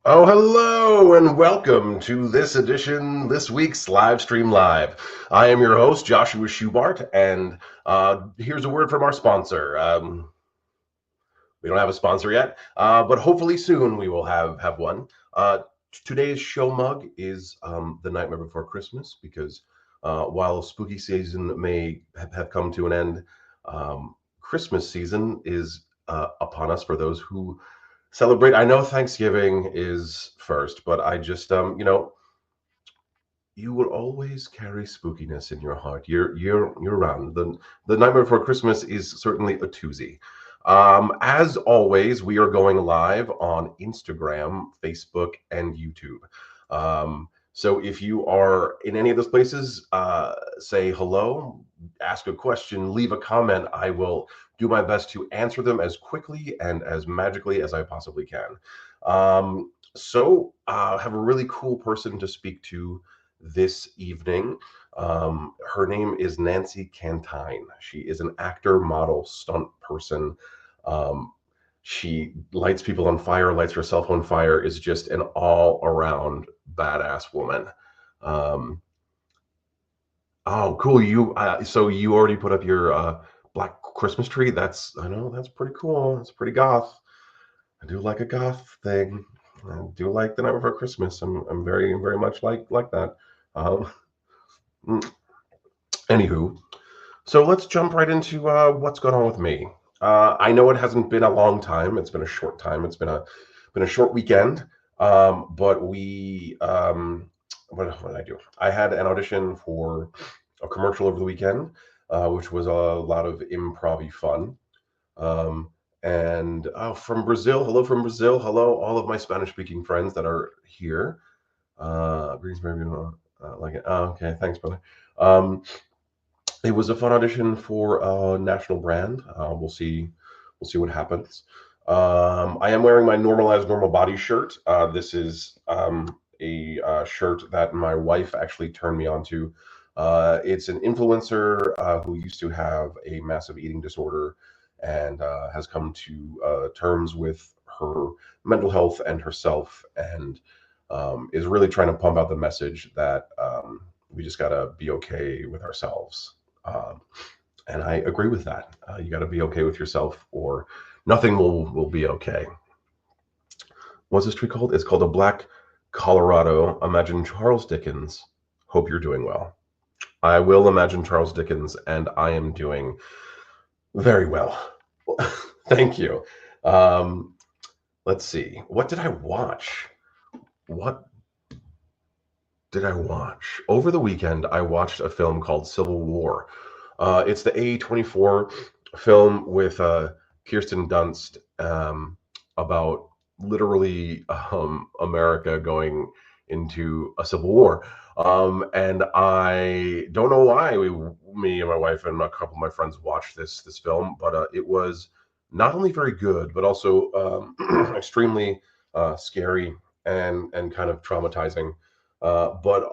Oh, hello and welcome to this week's live stream live. I am your host, Joshua Schubart, and here's a word from our sponsor. We don't have a sponsor yet, but hopefully soon we will have one. Today's show mug is The Nightmare Before Christmas because while spooky season may have come to an end, Christmas season is upon us for those who celebrate. I know Thanksgiving is first, but I just you will always carry spookiness in your heart. You're around. The Nightmare Before Christmas is certainly a doozy. As always, we are going live on Instagram, Facebook, and YouTube. So if you are in any of those places, say hello, ask a question, leave a comment. I will do my best to answer them as quickly and as magically as I possibly can. Have a really cool person to speak to this evening. Her name is Nancy Cantine. She is an actor, model, stunt person. Um, she lights people on fire, lights herself on fire, is just an all around badass woman. Um, oh, cool. So you already put up your black Christmas tree. I know that's pretty cool. That's pretty goth. I do like a goth thing. I do like the night before Christmas. I'm very much like that. Um, mm, Anywho, so let's jump right into what's going on with me. I know it hasn't been a long time. It's been a short time. It's been a short weekend. But what did I do? I had an audition for a commercial over the weekend, which was a lot of improv fun. Um, and from Brazil, hello from Brazil, hello all of my Spanish-speaking friends that are here. Greetings, maybe like it. Oh, okay, thanks, brother. Um, it was a fun audition for a national brand. We'll see what happens. I am wearing my normalized normal body shirt. This is a shirt that my wife actually turned me on to. It's an influencer who used to have a massive eating disorder and has come to terms with her mental health and herself, and is really trying to pump out the message that we just gotta be okay with ourselves. Um, and I agree with that. You got to be okay with yourself, or nothing will be okay. What's this tree called? It's called a black Colorado. Imagine Charles Dickens. Hope you're doing well. I will imagine Charles Dickens, and I am doing very well. Thank you. Um, let's see. What did I watch? What did I watch? Over the weekend, I watched a film called Civil War. It's the A24 film with Kirsten Dunst about literally America going into a civil war. And I don't know why me and my wife and a couple of my friends watched this film, but it was not only very good, but also extremely scary and kind of traumatizing. But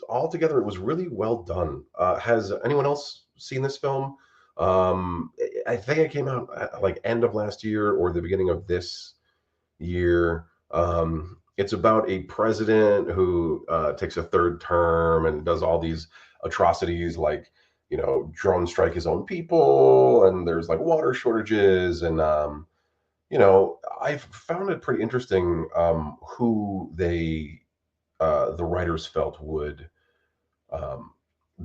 altogether, it was really well done. Has anyone else seen this film? I think it came out at, like end of last year or the beginning of this year. It's about a president who takes a third term and does all these atrocities, like drone strike his own people, and there's like water shortages, and I found it pretty interesting who the writers felt would um,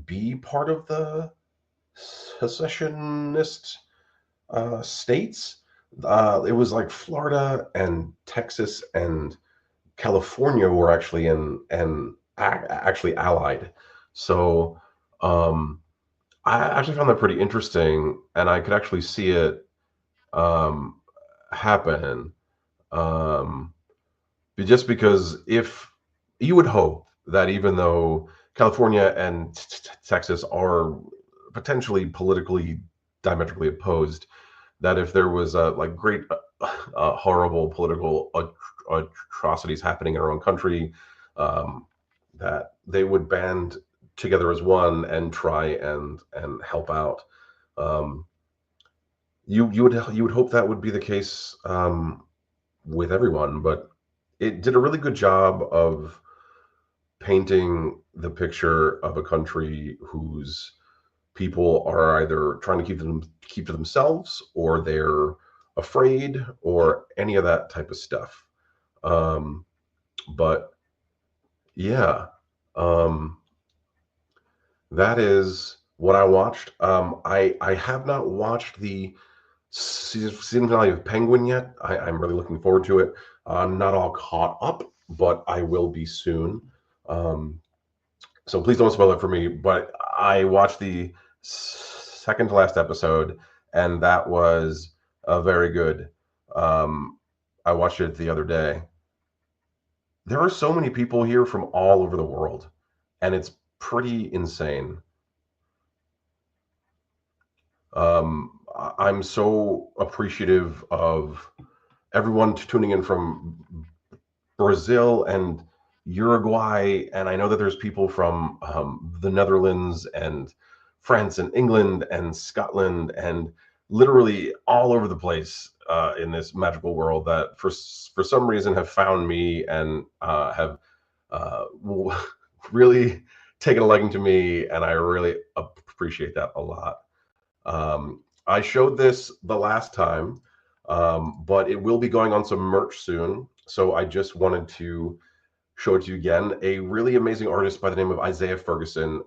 be part of the secessionist states. It was like Florida and Texas and California were actually actually allied. So um, I actually found that pretty interesting, and I could actually see it um, happen. Um, just because if you would hope that even though California and Texas are potentially politically diametrically opposed, that if there was like great horrible political atrocities happening in our own country, um, that they would band together as one and try and help out. Um, you would hope that would be the case with everyone, but it did a really good job of painting the picture of a country whose people are either trying to keep to themselves, or they're afraid, or any of that type of stuff. Um, but yeah, um, that is what I watched. I have not watched the season finale of Penguin yet. I'm really looking forward to it. I'm not all caught up, but I will be soon. Um, so please don't spoil it for me. But I watched the second to last episode, and that was very good. Um, I watched it the other day. There are so many people here from all over the world, and it's pretty insane. I'm so appreciative of everyone tuning in from Brazil and Uruguay, and I know that there's people from the Netherlands and France and England and Scotland and literally all over the place in this magical world that for some reason have found me and have uh, really taken a liking to me, and I really appreciate that a lot. I showed this the last time, but it will be going on some merch soon. So I just wanted to show it to you again. A really amazing artist by the name of Isaiah Ferguson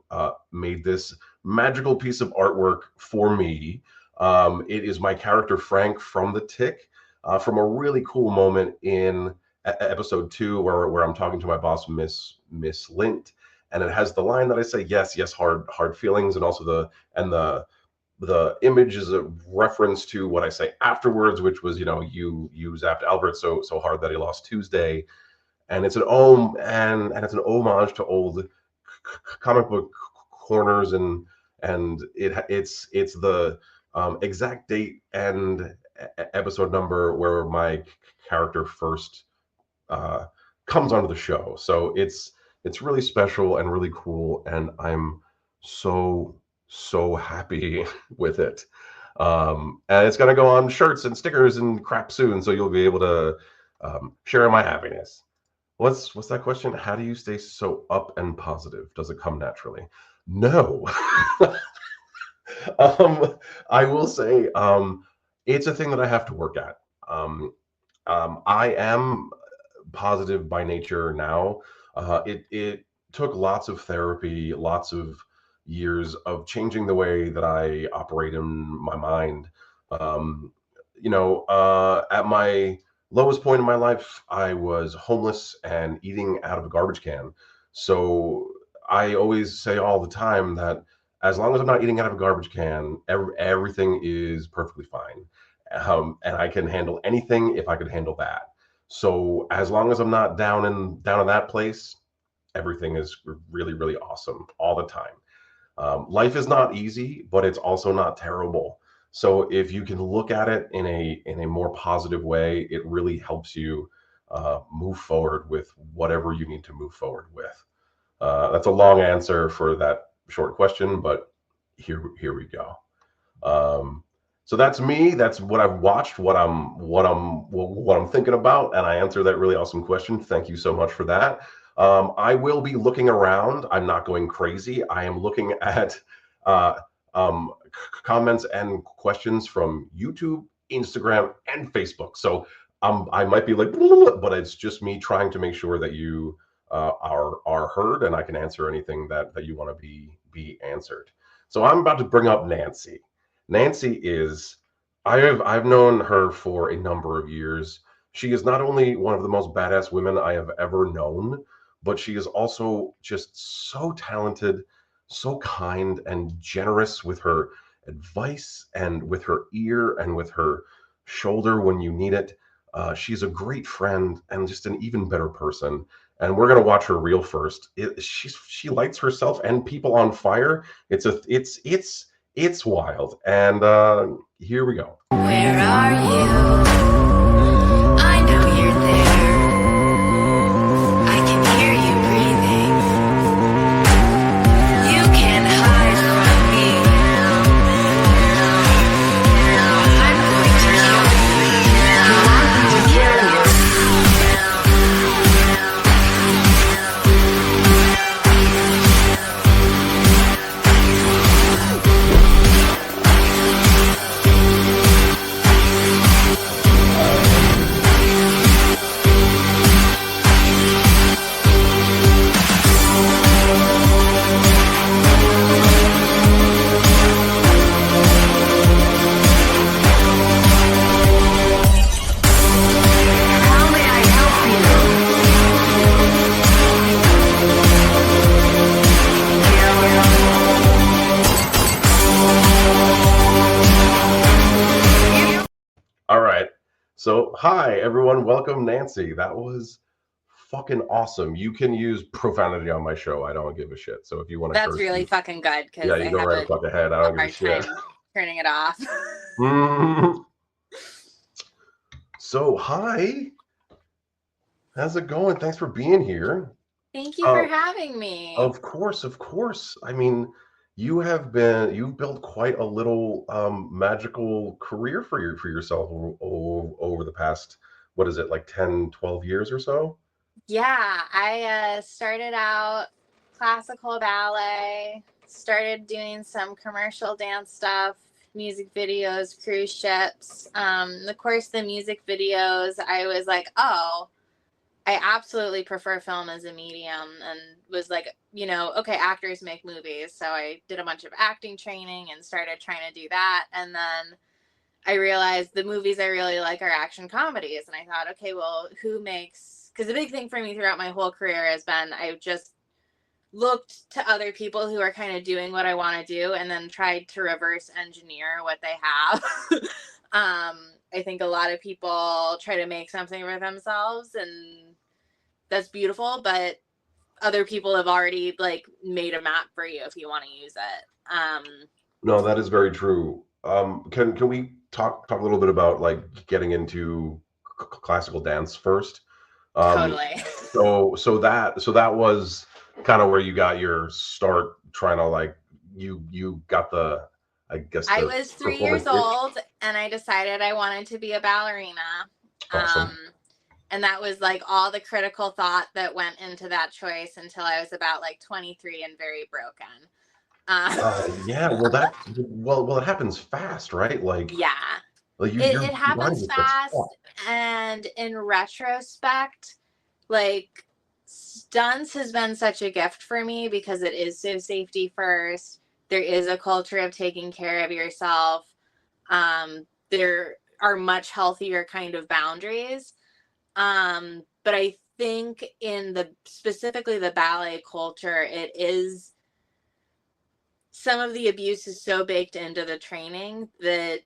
made this magical piece of artwork for me. It is my character Frank from The Tick, from a really cool moment in episode 2, where I'm talking to my boss, Miss Lint, and it has the line that I say, yes, yes, hard feelings, and also the image is a reference to what I say afterwards, which was, you zapped Albert so hard that he lost Tuesday, and it's an it's an homage to old comic book corners, and it's the exact date and episode number where my character first comes onto the show. So it's really special and really cool, and I'm so happy with it. And it's gonna go on shirts and stickers and crap soon, so you'll be able to share in my happiness. What's that question? How do you stay so up and positive? Does it come naturally? No. I will say it's a thing that I have to work at. I am positive by nature now. It took lots of therapy, lots of years of changing the way that I operate in my mind. Um, at my lowest point in my life, I was homeless and eating out of a garbage can. So I always say all the time that as long as I'm not eating out of a garbage can, everything is perfectly fine. And I can handle anything if I could handle that. So as long as I'm not down in that place, everything is really, really awesome all the time. Life is not easy, but it's also not terrible. So if you can look at it in a more positive way, it really helps you move forward with whatever you need to move forward with. That's a long answer for that short question, but here we go. So that's me. That's what I've watched, what I'm thinking about, and I answered that really awesome question. Thank you so much for that. I will be looking around. I'm not going crazy. I am looking at comments and questions from YouTube, Instagram, and Facebook. So I might be like, but it's just me trying to make sure that you are heard, and I can answer anything that you want to be answered. So I'm about to bring up Nancy. Nancy is I've known her for a number of years. She is not only one of the most badass women I have ever known, but she is also just so talented, so kind and generous with her advice, and with her ear, and with her shoulder when you need it. She's a great friend and just an even better person. And we're gonna watch her reel first. She lights herself and people on fire. It's wild. And here we go. Where are you? I know you're there. I can hear you breathing. You can't hide from me. I'm going to kill you. You want me to kill you? Hi everyone, welcome Nancy. That was fucking awesome. You can use profanity on my show. I don't give a shit. So if you want to That's curse, really fucking good yeah, because I you go have right the a fuck ahead. I don't give a hard shit. time turning it off. So hi, how's it going? Thanks for being here. Thank you Uh, for having me. of course, of course. I mean, you've built quite a little magical career for yourself over the past, what is it, like 10, 12 years or so? Yeah, I started out classical ballet, started doing some commercial dance stuff, music videos, cruise ships. Of course, the music videos, I was like, oh, I absolutely prefer film as a medium, and was like, okay, actors make movies. So I did a bunch of acting training and started trying to do that. And then I realized the movies I really like are action comedies. And I thought, okay, well, who makes, because the big thing for me throughout my whole career has been I've just looked to other people who are kind of doing what I want to do and then tried to reverse engineer what they have. I think a lot of people try to make something for themselves, and that's beautiful, but other people have already like made a map for you if you want to use it. No, that is very true. Can we talk a little bit about like getting into classical dance first? Um, Totally. so that was kind of where you got your start trying to like you got the, I guess, I the was 3 years performance itch. old and I decided I wanted to be a ballerina. Um, Awesome. and that was like all the critical thought that went into that choice until I was about like 23 and very broken. Yeah, well well it happens fast, right? Yeah, Like it your mind happens just gets fast. fucked. And in retrospect, like stunts has been such a gift for me because it is so safety first. There is a culture of taking care of yourself. There are much healthier kind of boundaries. But I think in the specifically the ballet culture, it is some of the abuse is so baked into the training that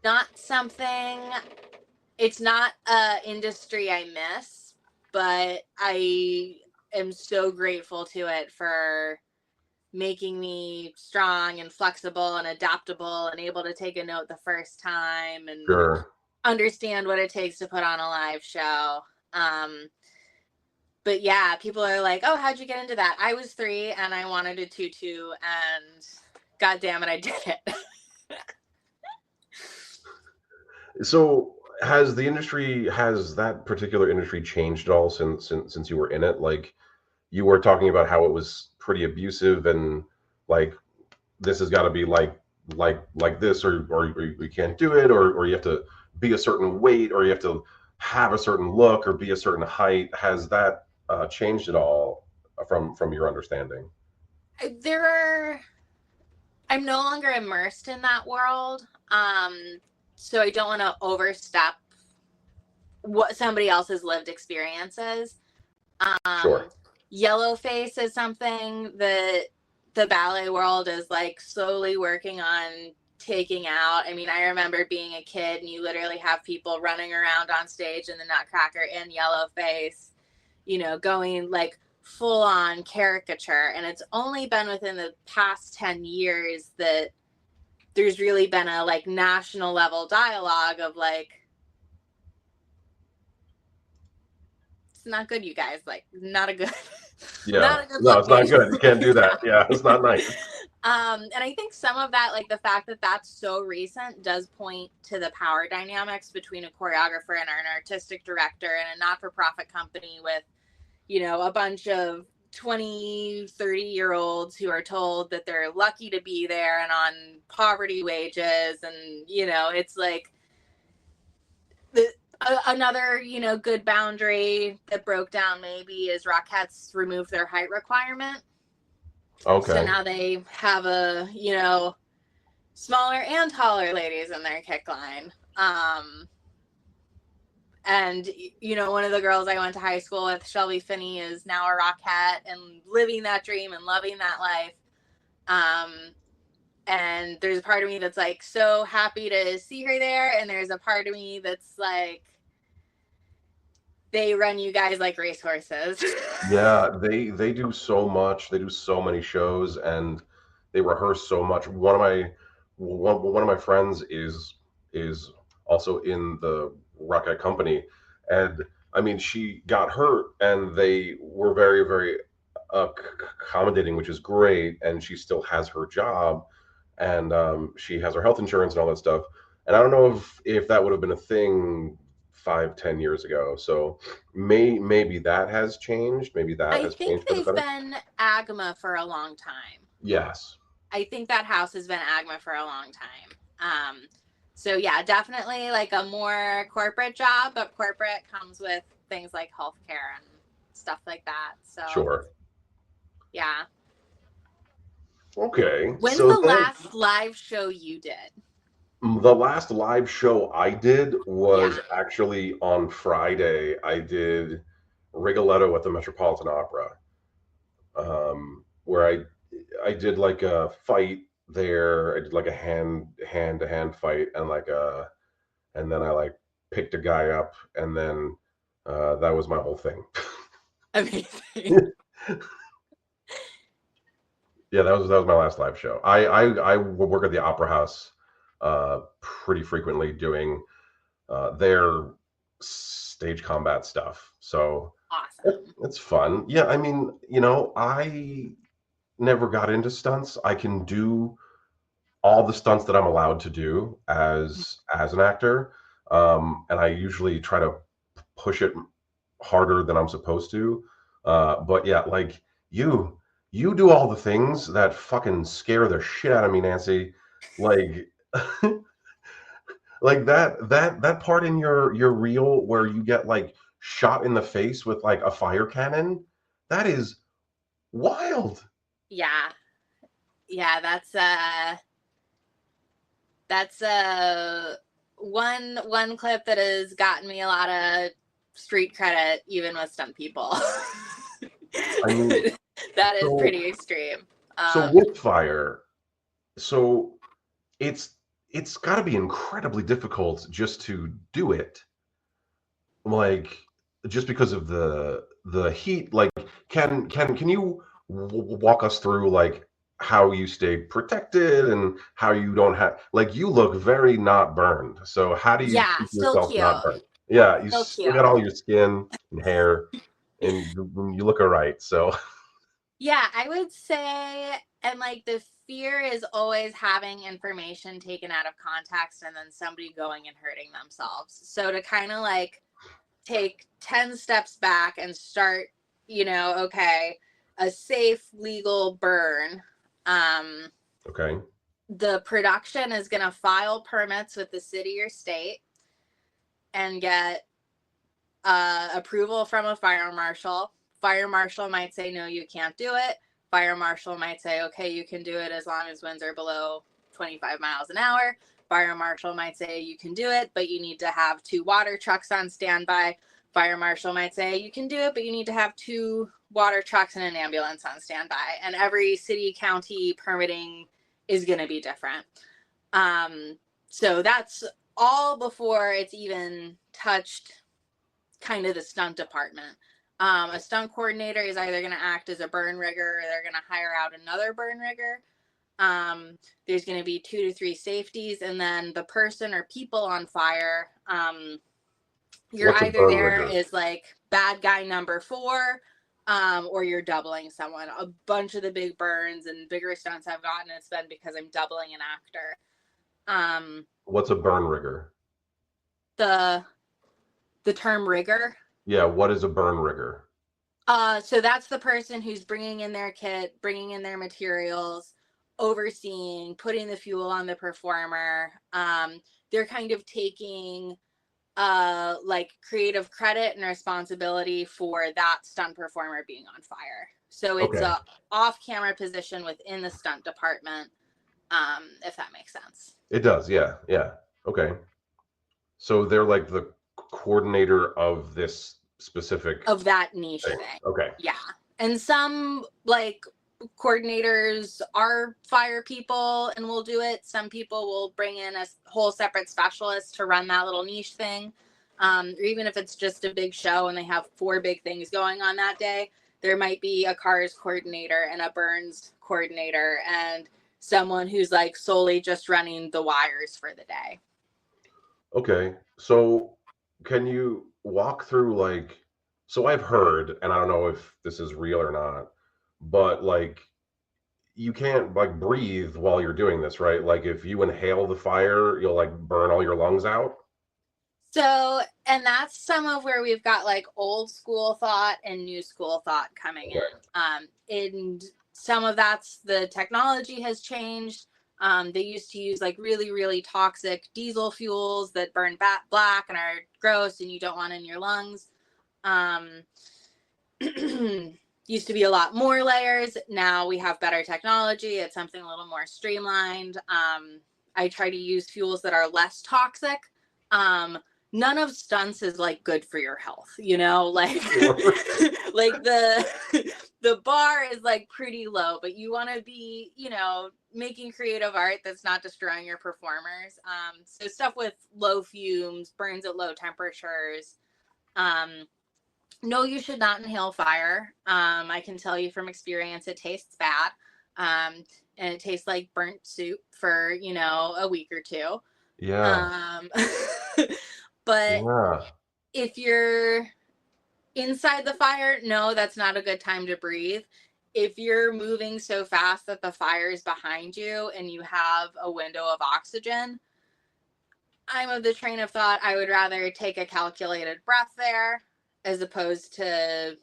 not something, it's not a industry I miss, but I am so grateful to it for making me strong and flexible and adaptable and able to take a note the first time and Sure. understand what it takes to put on a live show. Um, but yeah, people are like, "Oh, how'd you get into that?" I was 3 and I wanted a tutu, and God damn it, I did it. So has that particular industry changed at all since you were in it? Like you were talking about how it was pretty abusive and like this has got to be like this or you can't do it or you have to be a certain weight or you have to have a certain look or be a certain height. Has that changed at all from your understanding? there are I'm no longer immersed in that world. So I don't want to overstep what somebody else's lived experiences. Um, Sure. Yellow face is something that the ballet world is like slowly working on taking out. I mean, I remember being a kid and you literally have people running around on stage in the Nutcracker in yellow face, going like full on caricature. And it's only been within the past 10 years that there's really been a like national level dialogue of like, it's not good, you guys. Like, not a good, Yeah. not a good No, look, it's not man. good. You can't do that. Yeah. Yeah, it's not nice. And I think some of that, like the fact that that's so recent, does point to the power dynamics between a choreographer and an artistic director and a not-for-profit company with, a bunch of 20, 30-year-olds who are told that they're lucky to be there and on poverty wages. And, it's like the another, good boundary that broke down maybe is Rockettes removed their height requirement. So Okay. now they have smaller and taller ladies in their kick line. And one of the girls I went to high school with, Shelby Finney, is now a Rockette and living that dream and loving that life. And there's a part of me that's like so happy to see her there, and there's a part of me that's like, they run you guys like racehorses. Yeah, they do so much. They do so many shows, and they rehearse so much. One of my friends is also in the Rocket Company, and I mean, she got hurt, and they were very accommodating, which is great. And she still has her job, and she has her health insurance and all that stuff. And I don't know if that would have been a thing 5, 10 years ago. So maybe that has changed. Maybe that I has think changed for the they've better. been AGMA for a long time. Yes. I think that house has been AGMA for a long time. So yeah, definitely like a more corporate job, but corporate comes with things like healthcare and stuff like that. So Sure. yeah. Okay. When's So the then last live show you did? the last live show I did was Yeah. actually on Friday. I did Rigoletto at the Metropolitan Opera, where I did like a fight there. I did like a hand to hand fight, and and then I like picked a guy up, and then that was my whole thing. Amazing. Yeah, that was my last live show. I work at the Opera House pretty frequently doing their stage combat stuff. So Awesome. it's fun. Yeah, I mean, I never got into stunts. I can do all the stunts that I'm allowed to do as an actor, and I usually try to push it harder than I'm supposed to. But yeah, like you, you do all the things that fucking scare the shit out of me, Nancy. Like, like that part in your reel where you get like shot in the face with like a fire cannon. That is wild. Yeah. Yeah, that's one clip that has gotten me a lot of street credit, even with stunt people. I mean, That is so pretty extreme. so with fire, so it's it's got to be incredibly difficult just to do it, like just because of the heat. Like, can you walk us through like how you stay protected and how you don't have, like, you look very not burned, so how do you Yeah, keep still yourself cute. not burned? Yeah, you Still still cute. got all your skin and hair, and you look all right. So Yeah, I would say, and like the fear is always having information taken out of context and then somebody going and hurting themselves. So to kind of like take 10 steps back and start, okay, a safe legal burn. Um, okay, the production is going to file permits with the city or state and get approval from a fire marshal. Fire marshal might say, no, you can't do it. Fire marshal might say, okay, you can do it as long as winds are below 25 miles an hour. Fire marshal might say, you can do it, but you need to have 2 water trucks on standby. Fire marshal might say, you can do it, but you need to have 2 water trucks and an ambulance on standby. And every city, county permitting is going to be different. So that's all before it's even touched kind of the stunt department. A stunt coordinator is either going to act as a burn rigger or they're going to hire out another burn rigger. There's going to be 2 to 3 safeties, and then the person or people on fire, you're what's a either burn there rigger? as like bad guy number 4, or you're doubling someone. A bunch of the big burns and bigger stunts I've gotten, it's been because I'm doubling an actor. What's a burn rigger? The term rigger. Yeah, what is a burn rigger? So that's the person who's bringing in their kit, bringing in their materials, overseeing, putting the fuel on the performer. They're kind of taking like creative credit and responsibility for that stunt performer being on fire. So it's Okay, a off-camera position within the stunt department, if that makes sense. it does. Yeah, yeah. Okay, so they're like coordinator of this specific of that niche thing. thing. Okay. Yeah. And some like coordinators are fire people and will do it. Some people will bring in a whole separate specialist to run that little niche thing. Or even if it's just a big show and they have 4 big things going on that day, there might be a cars coordinator and a burns coordinator and someone who's like solely just running the wires for the day. Okay. So can you walk through like, so I've heard, and I don't know if this is real or not, but like you can't like breathe while you're doing this, right? Like if you inhale the fire, you'll like burn all your lungs out. So, and that's some of where we've got like old school thought and new school thought coming Okay. in. And some of that's the technology has changed. They used to use like really, really toxic diesel fuels that burn black and are gross and you don't want in your lungs. Used to be a lot more layers. Now we have better technology. It's something a little more streamlined. I try to use fuels that are less toxic. None of stunts is like good for your health, you know, like like the bar is like pretty low, but you want to be, you know, making creative art that's not destroying your performers. So stuff with low fumes, burns at low temperatures. No, you should not inhale fire. I can tell you from experience, it tastes bad. And it tastes like burnt soup for, you know, a week or 2. Yeah. Um, but Yeah. if you're inside the fire, no, that's not a good time to breathe. If you're moving so fast that the fire is behind you and you have a window of oxygen, I'm of the train of thought I would rather take a calculated breath there as opposed to,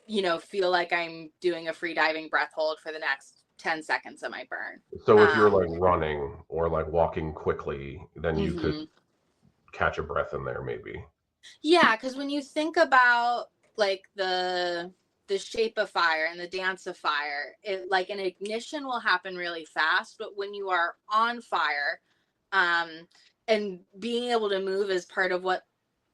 you know, feel like I'm doing a free diving breath hold for the next 10 seconds of my burn. So if you're like running or like walking quickly, then you could Mm-hmm. catch a breath in there maybe. Yeah, because when you think about like the shape of fire and the dance of fire, it like an ignition will happen really fast, but when you are on fire, um, and being able to move is part of what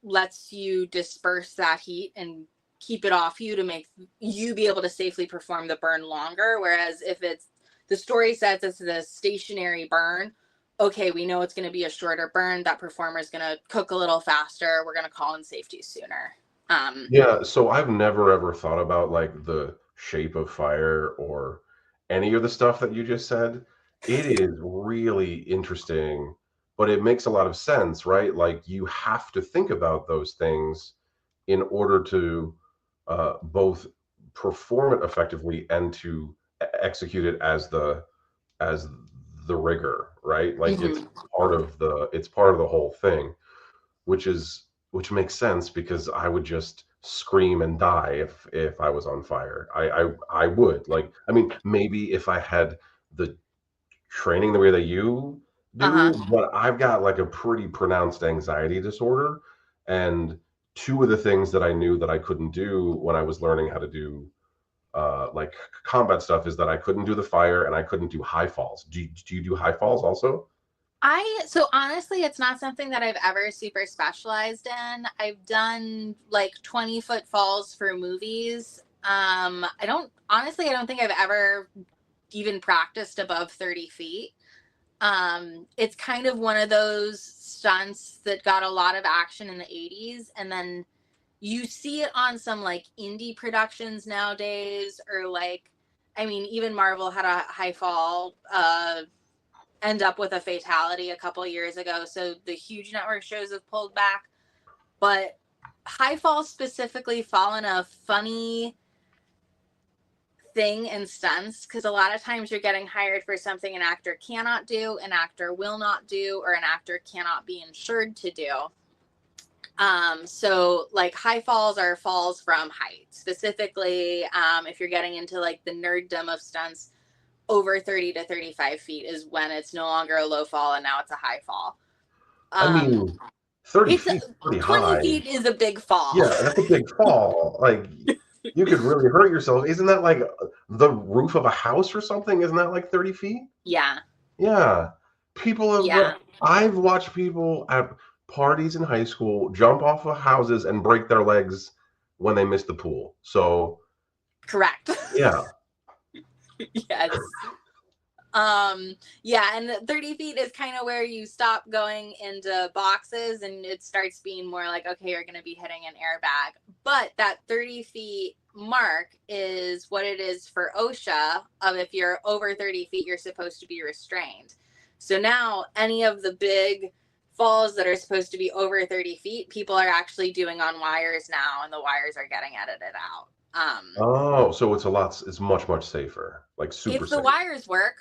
lets you disperse that heat and keep it off you to make you be able to safely perform the burn longer. Whereas if it's the story says it's a stationary burn, okay, we know it's going to be a shorter burn. That performer is going to cook a little faster. We're going to call in safety sooner. Yeah, so I've never ever thought about like the shape of fire or any of the stuff that you just said. It is really interesting, but it makes a lot of sense, right? Like you have to think about those things in order to both perform it effectively and to execute it as the rigor, right? Like Mm-hmm. it's part of the whole thing, which makes sense because I would just scream and die if I was on fire. I would like. I mean, maybe if I had the training the way that you Uh-huh. do, but I've got like a pretty pronounced anxiety disorder, and two of the things that I knew that I couldn't do when I was learning how to do like combat stuff is that I couldn't do the fire and I couldn't do high falls. Do you do high falls also? So honestly, it's not something that I've ever super specialized in. I've done like 20-foot falls for movies. I don't think I've ever even practiced above 30 feet. It's kind of one of those stunts that got a lot of action in the 80s. And then you see it on some like indie productions nowadays, or like, I mean, even Marvel had a high fall, end up with a fatality a couple years ago. So the huge network shows have pulled back. But high falls specifically fall in a funny thing in stunts because a lot of times you're getting hired for something an actor cannot do, an actor will not do, or an actor cannot be insured to do. So like high falls are falls from height. Specifically, if you're getting into like the nerddom of stunts, over 30 to 35 feet is when it's no longer a low fall and now it's a high fall. I Um, mean, 30 it's feet is pretty 20 high. feet is a big fall. Yeah, that's a big fall. Like you could really hurt yourself. Isn't that like the roof of a house or something? Isn't that like 30 feet? Yeah. Yeah. People have Yeah. I've watched people parties in high school, jump off of houses, and break their legs when they miss the pool. So, Correct. yeah. Yes. Yeah, and 30 feet is kind of where you stop going into boxes and it starts being more like, okay, you're going to be hitting an airbag. But that 30 feet mark is what it is for OSHA of if you're over 30 feet, you're supposed to be restrained. So now any of the big falls that are supposed to be over 30 feet, people are actually doing on wires now, and the wires are getting edited out. Oh, so it's much, much safer, like super If the safe. wires work,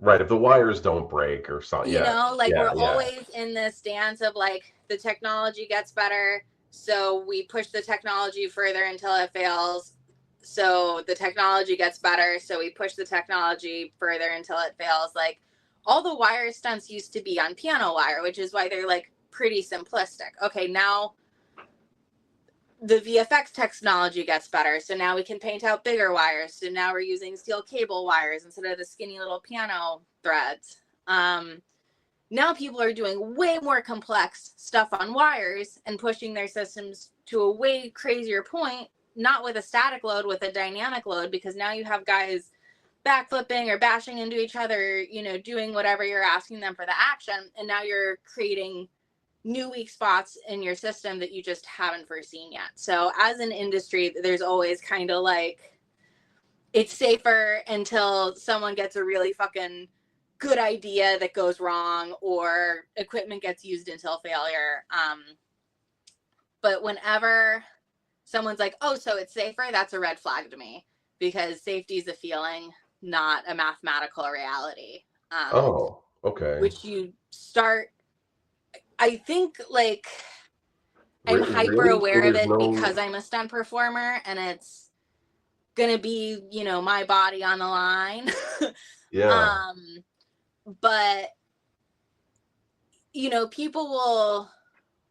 Right, if the wires don't break or something. you Yeah, know, like yeah, we're yeah. always in this dance of like the technology gets better, so we push the technology further until it fails, so the technology gets better, so we push the technology further until it fails. Like all the wire stunts used to be on piano wire, which is why they're like pretty simplistic. Okay, now the VFX technology gets better, so now we can paint out bigger wires, so now we're using steel cable wires instead of the skinny little piano threads. Now people are doing way more complex stuff on wires and pushing their systems to a way crazier point, not with a static load, with a dynamic load, because now you have guys backflipping or bashing into each other, you know, doing whatever you're asking them for the action. And now you're creating new weak spots in your system that you just haven't foreseen yet. So as an industry, there's always kind of like, it's safer until someone gets a really fucking good idea that goes wrong or equipment gets used until failure. But whenever someone's like, oh, so it's safer, that's a red flag to me, because safety is a feeling, not a mathematical reality. Oh, okay. Which you start, I think, like, I'm hyper Really? So aware of there's it because no. I'm a stunt performer and it's gonna be, you know, my body on the line. Yeah. um but you know, people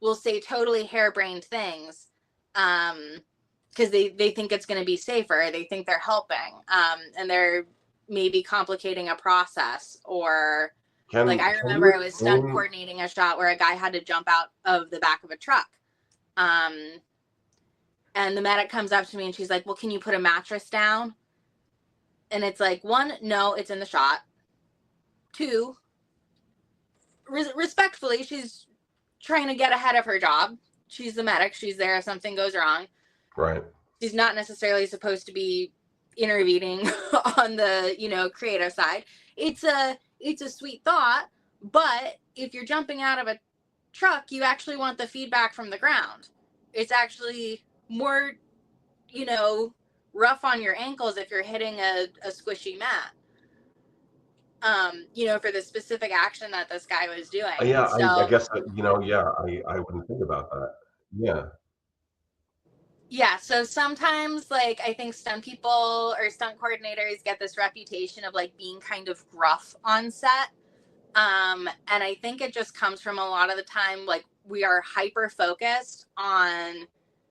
will say totally harebrained things because they think it's going to be safer, they think they're helping, and they're maybe complicating a process. Or like I Can you remember I was stunt explain? coordinating a shot where a guy had to jump out of the back of a truck, um and the medic comes up to me and she's like, well, can you put a mattress down? And it's like, one, no, it's in the shot. Two, respectfully, she's trying to get ahead of her job. She's the medic. She's there if something goes wrong. Right. She's not necessarily supposed to be intervening on the, you know, creative side. It's a sweet thought, but if you're jumping out of a truck, you actually want the feedback from the ground. It's actually more, you know, rough on your ankles if you're hitting a squishy mat. You know, for the specific action that this guy was doing. Yeah, I So guess, yeah, I wouldn't think about that. Yeah. yeah, so sometimes, like, I think stunt people or stunt coordinators get this reputation of like being kind of gruff on set. And I think it just comes from a lot of the time, like, we are hyper focused on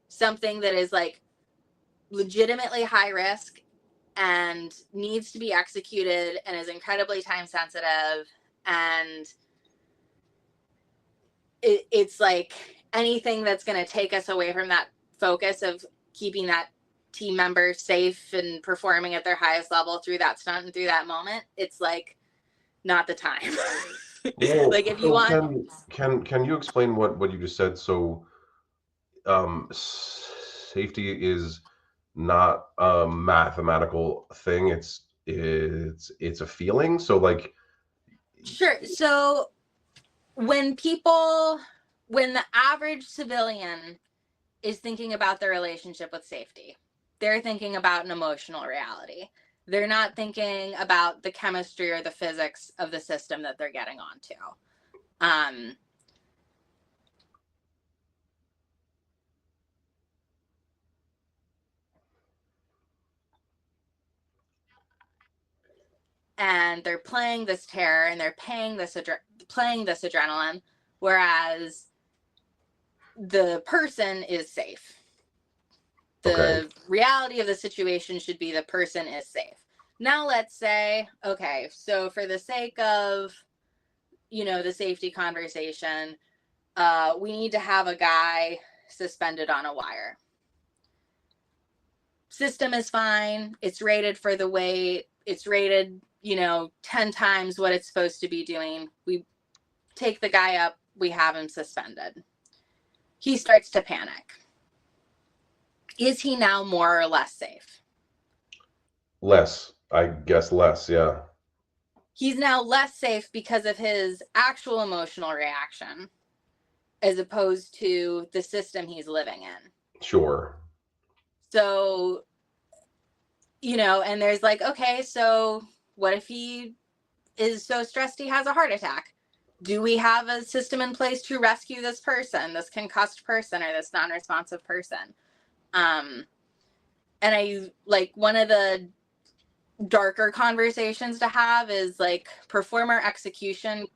something that is like legitimately high risk and needs to be executed and is incredibly time sensitive. And it's like anything that's going to take us away from that focus of keeping that team member safe and performing at their highest level through that stunt and through that moment, it's like not the time. Well, Like if you so want, can you explain what you just said? So, safety is not a mathematical thing. It's a feeling. So, like, sure. So when people, when the average civilian is thinking about their relationship with safety, they're thinking about an emotional reality. They're not thinking about the chemistry or the physics of the system that they're getting onto. Um, and they're playing this terror and they're playing this adrenaline, whereas the person is safe. okay, The reality of the situation should be the person is safe. Now let's say, okay, so for the sake of, you know, the safety conversation, We need to have a guy suspended on a wire. System is fine. It's rated for the weight. It's rated, 10 times what it's supposed to be doing. We take the guy up. We have him suspended. He starts to panic. Is he now more or less safe? Less, I guess less, yeah. He's now less safe because of his actual emotional reaction as opposed to the system he's living in. Sure. So, and there's like, okay, so what if he is so stressed he has a heart attack? Do we have a system in place to rescue this person, this concussed person, or this non-responsive person? And I like one of the darker conversations to have is like performer execution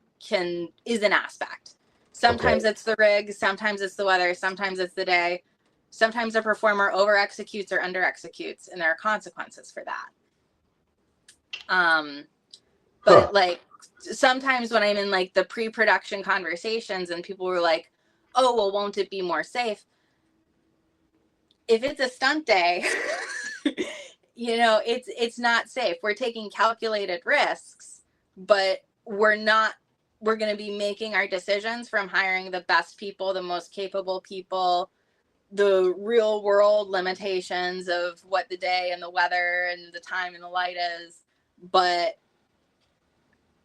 is an aspect. Sometimes Okay. it's the rig, sometimes it's the weather, sometimes it's the day. Sometimes a performer over executes or under executes, and there are consequences for that. But Huh. like sometimes when I'm in like the pre-production conversations and people were like, oh, well, won't it be more safe? If it's a stunt day, it's not safe. We're taking calculated risks, but we're going to be making our decisions from hiring the best people, the most capable people, the real world limitations of what the day and the weather and the time and the light is. But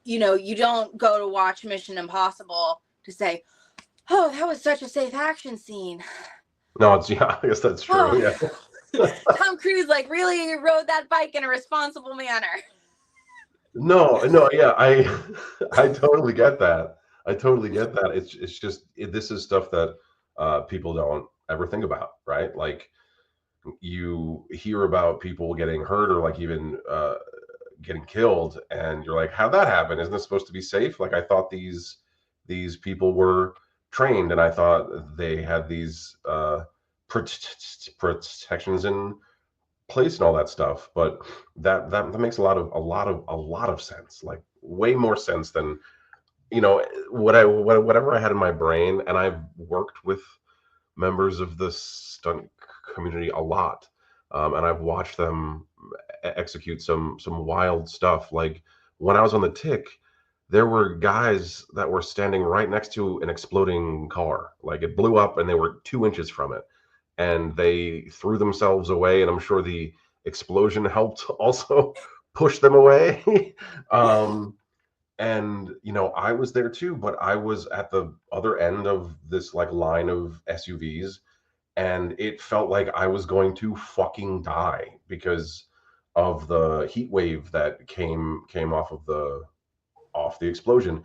you don't go to watch Mission Impossible to say, oh, that was such a safe action scene. No, yeah, I guess that's true. Oh, Yeah. Tom Cruise really rode that bike in a responsible manner. No, no, yeah, I totally get that. I totally get that. It's just this is stuff that people don't ever think about, right? Like you hear about people getting hurt or like even getting killed, and you're like, how'd that happen? Isn't this supposed to be safe? Like I thought these people were trained, and I thought they had these protections in place and all that stuff. But that makes a lot of sense, like way more sense than whatever I had in my brain. And I've worked with members of the stunt community a lot, and I've watched them execute some wild stuff. Like when I was on the tick, there were guys that were standing right next to an exploding car. Like it blew up and they were 2 inches from it, and they threw themselves away, and I'm sure the explosion helped also push them away. um, and I was there too, but I was at the other end of this like line of SUVs, and it felt like I was going to fucking die because of the heat wave that came off the explosion.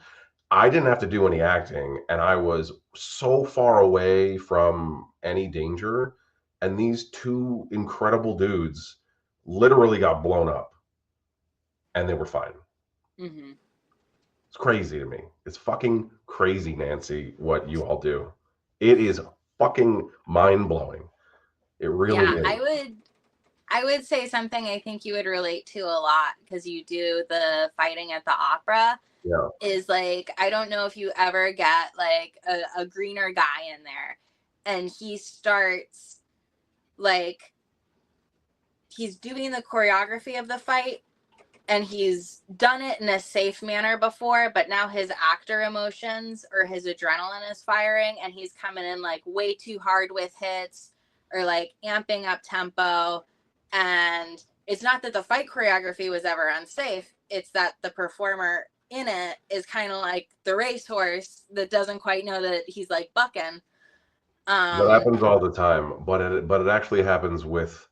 I didn't have to do any acting, and I was so far away from any danger. And these two incredible dudes literally got blown up, and they were fine. Mm-hmm. It's crazy to me. It's fucking crazy, Nancy, what you all do. It is fucking mind blowing. It really Yeah, is. I would say something I think you would relate to a lot because you do the fighting at the opera Yeah. is like, I don't know if you ever get like a greener guy in there and he starts like he's doing the choreography of the fight and he's done it in a safe manner before, but now his actor emotions or his adrenaline is firing and he's coming in like way too hard with hits or like amping up tempo. And it's not that the fight choreography was ever unsafe, it's that the performer in it is kind of like the racehorse that doesn't quite know that he's like bucking. That Um, happens all the time, but it actually happens with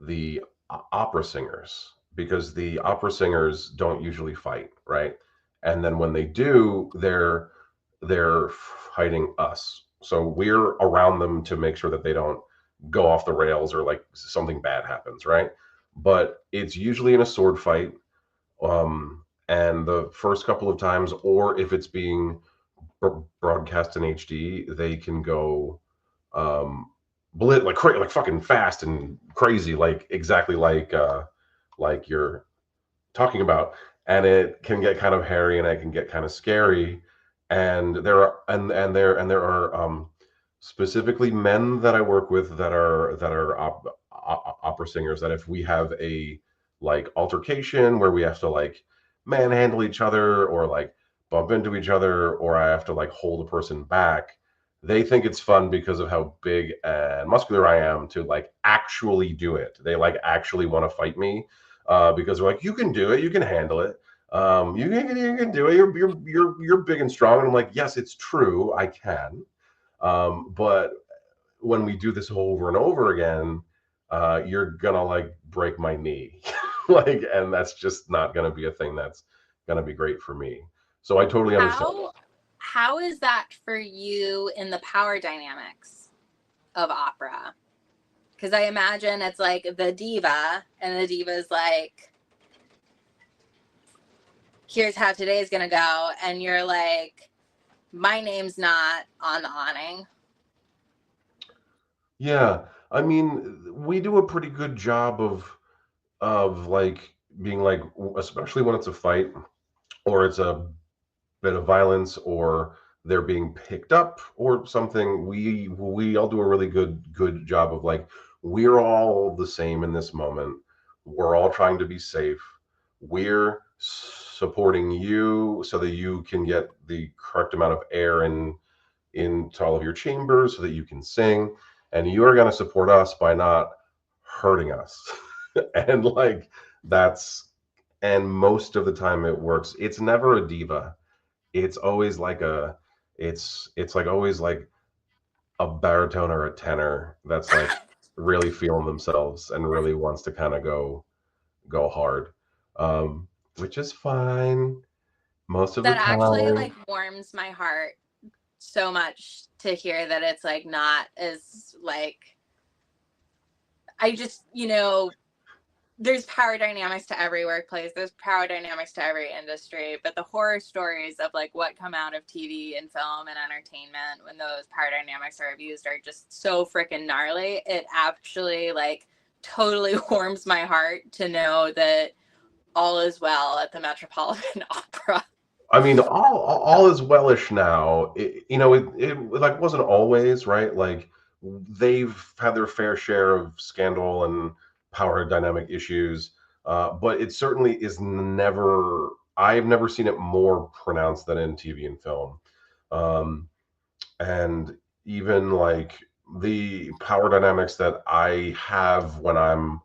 the opera singers, because the opera singers don't usually fight, right? And then when they do, they're fighting us. So we're around them to make sure that they don't go off the rails or like something bad happens, right? But it's usually in a sword fight. And the first couple of times, or if it's being broadcast in HD, they can go um like fucking fast and crazy, like exactly like you're talking about. And it can get kind of hairy and it can get kind of scary. and there are specifically men that I work with that are opera singers, that if we have a like altercation where we have to like manhandle each other or like bump into each other, or I have to like hold a person back, they think it's fun because of how big and muscular I am to like actually do it. They like actually want to fight me, because they're like, you can do it, you can handle it, you can do it. You're big and strong. And I'm like, yes, it's true, I can. But when we do this over and over again, you're gonna like break my knee, like, and that's just not gonna be a thing that's gonna be great for me. So I totally understand. How is that for you in the power dynamics of opera? Because I imagine it's like the diva, and the diva is like, here's how today's gonna go, and you're like, my name's not on the awning. Yeah, I mean, we do a pretty good job of like being like, especially when it's a fight or it's a bit of violence or they're being picked up or something, we all do a really good job of like, we're all the same in this moment. We're all trying to be safe. We're supporting you so that you can get the correct amount of air into all of your chambers so that you can sing, and you are going to support us by not hurting us. And like, that's, and most of the time it works. It's never a diva. It's always like a, it's like always like a baritone or a tenor that's like really feeling themselves and really wants to kind of go hard, which is fine most of the That actually time. like warms my heart so much to hear that it's like not as like, I just, there's power dynamics to every workplace. There's power dynamics to every industry, but the horror stories of like what come out of TV and film and entertainment when those power dynamics are abused are just so freaking gnarly. It actually like totally warms my heart to know that all is well at the Metropolitan Opera. I mean, all is wellish now. It like wasn't always right. Like, they've had their fair share of scandal and power dynamic issues, but it certainly is never. I've never seen it more pronounced than in TV and film, and even like the power dynamics that I have when I'm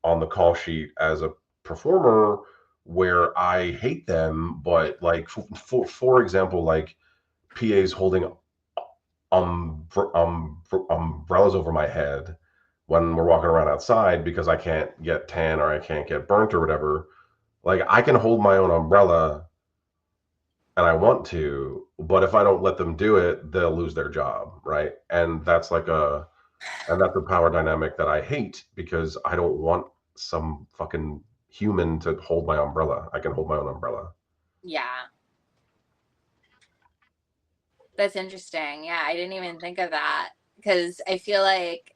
on the call sheet as a performer, where I hate them, but like for example, like PAs holding umbrellas over my head when we're walking around outside because I can't get tan or I can't get burnt or whatever. Like, I can hold my own umbrella and I want to, but if I don't let them do it, they'll lose their job, right? And that's a power dynamic that I hate because I don't want some fucking human to hold my umbrella. I can hold my own umbrella. Yeah. That's interesting. Yeah, I didn't even think of that because I feel like,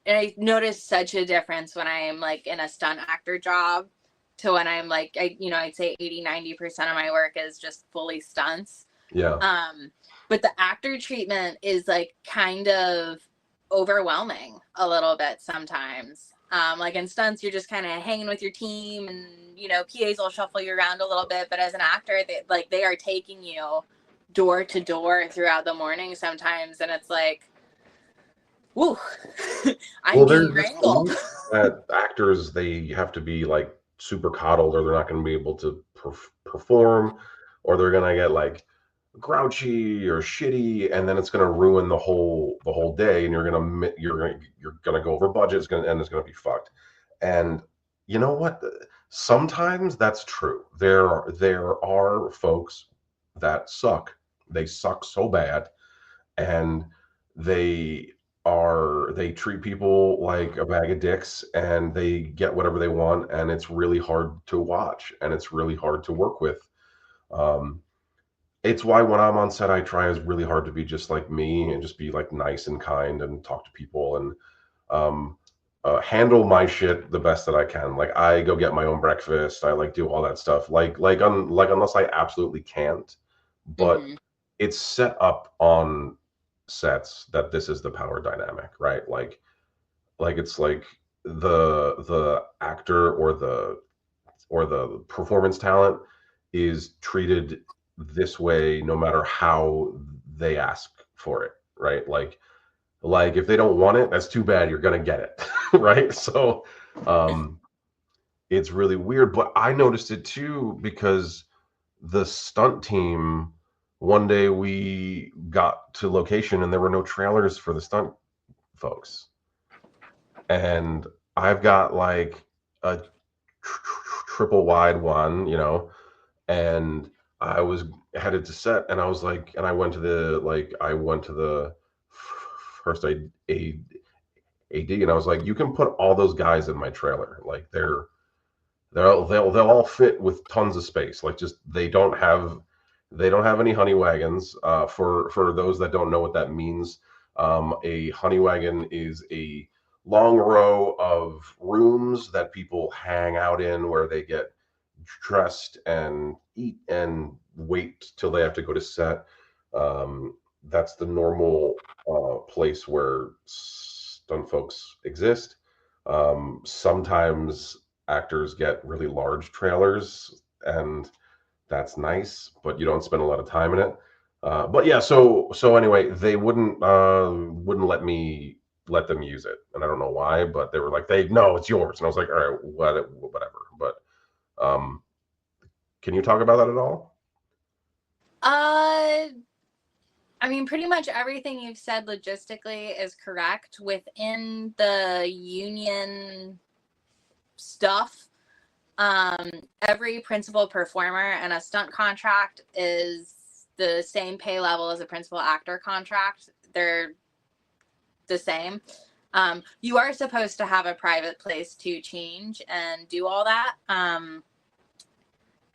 and I noticed such a difference when I am like in a stunt actor job to when I'm like, I'd say 80-90% of my work is just fully stunts. Yeah. But the actor treatment is like kind of overwhelming a little bit sometimes. Like in stunts, you're just kind of hanging with your team, and PAs will shuffle you around a little bit. But as an actor, they are taking you door to door throughout the morning sometimes, and it's like, woo, I'm Well, being there's this wrangled. belief that actors, they have to be like super coddled or they're not going to be able to perform, or they're going to get like grouchy or shitty, and then it's going to ruin the whole day, and you're going to go over budget. And it's going to be fucked. And you know what? Sometimes that's true. There are folks that suck. They suck so bad, and they they treat people like a bag of dicks, and they get whatever they want, and it's really hard to watch and it's really hard to work with. um, it's why when I'm on set, I try as really hard to be just like me and just be like nice and kind and talk to people and um, handle my shit the best that I can. Like, I go get my own breakfast. I like do all that stuff. Like unless I absolutely can't. but Hmm. it's set up on sets that this is the power dynamic, right? Like it's like the actor or the performance talent is treated this way no matter how they ask for it, right? Like if they don't want it, that's too bad, you're gonna get it. Right? So um it's really weird, but I noticed it too because the stunt team, one day we got to location and there were no trailers for the stunt folks. And I've got like a triple wide one, and I was headed to set, and I was like, and I went to the first AD, and I was like, you can put all those guys in my trailer, like they'll all fit with tons of space. Like just they don't have any honey wagons. For those that don't know what that means, a honey wagon is a long row of rooms that people hang out in where they get dressed and eat and wait till they have to go to set. That's the normal place where stunt folks exist. Sometimes actors get really large trailers, and that's nice, but you don't spend a lot of time in it. But yeah, so anyway, they wouldn't let them use it, and I don't know why, but they were like, they no, it's yours, and I was like, all right, whatever. But um, can you talk about that at all? Uh, I mean, pretty much everything you've said logistically is correct within the union stuff. Every principal performer and a stunt contract is the same pay level as a principal actor contract. They're the same. You are supposed to have a private place to change and do all that.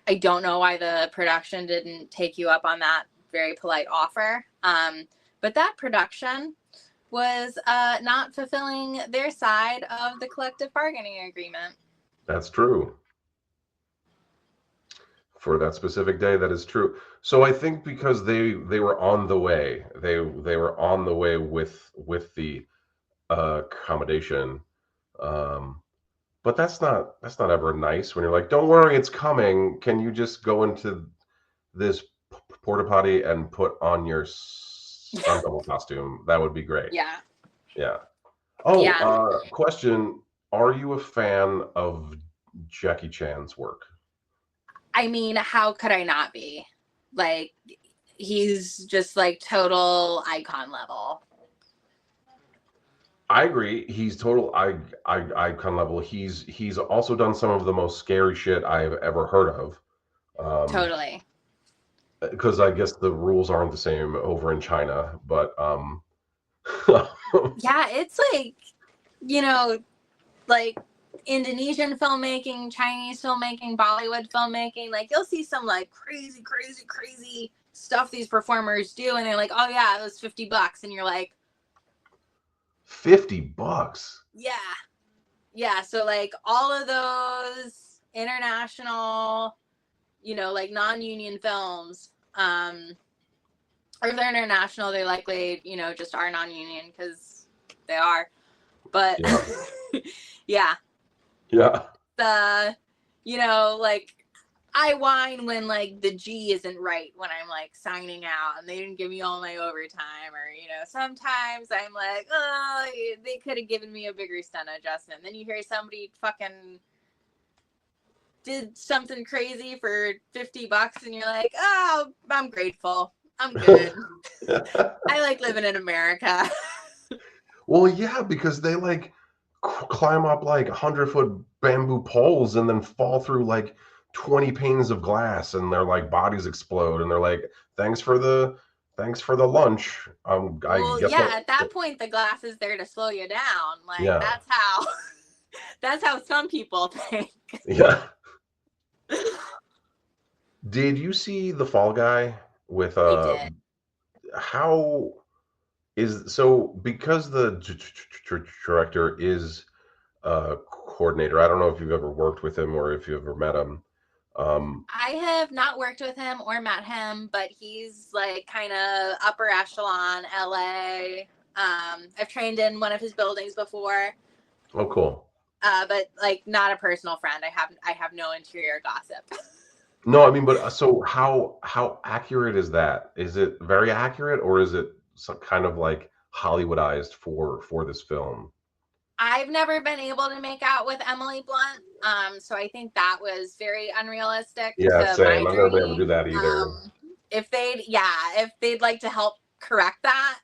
I don't know why the production didn't take you up on that very polite offer. But that production was not fulfilling their side of the collective bargaining agreement. That's true. For that specific day, that is true. So I think because they were on the way, they were on the way with the accommodation. Um, but that's not ever nice when you're like, don't worry, it's coming. Can you just go into this porta potty and put on your stunt double costume? That would be great. Yeah. Yeah. Oh, Yeah. question: are you a fan of Jackie Chan's work? I mean, how could I not be? Like, he's just like total icon level. I agree. He's total icon level. He's also done some of the most scary shit I've ever heard of. Totally. Because I guess the rules aren't the same over in China, but Yeah, it's like, you know, like Indonesian filmmaking, Chinese filmmaking, Bollywood filmmaking. Like, you'll see some like crazy, crazy, crazy stuff these performers do, and they're like, oh yeah, it was $50. And you're like, $50. yeah. Yeah. So, like, all of those international, like non-union films, or if they're international, they likely, just are non-union because they are. But Yeah, yeah, yeah. the, like, I whine when like the G isn't right when I'm like signing out and they didn't give me all my overtime, or sometimes I'm like, oh, they could have given me a bigger stunt adjustment. Then you hear somebody fucking did something crazy for $50 and you're like, oh, I'm grateful. I'm good. I like living in America. Well, yeah, because they like climb up like 100-foot bamboo poles and then fall through like 20 panes of glass, and their like bodies explode, and they're like, thanks for the lunch. I Well, guess yeah, I'll, at that point the glass is there to slow you down. Like, yeah, that's how that's how some people think. yeah. Did you see the Fall Guy with I did. how is so because the director is a coordinator. I don't know if you've ever worked with him or if you ever met him. I have not worked with him or met him, but he's like kind of upper echelon LA. I've trained in one of his buildings before, Oh, cool. but like not a personal friend. I have no interior gossip. No, I mean, but so how accurate is that? Is it very accurate, or is it some kind of like Hollywoodized for this film? I've never been able to make out with Emily Blunt, so I think that was very unrealistic Yeah, to my same. I've never been able to do dream. that either. If they'd like to help correct that,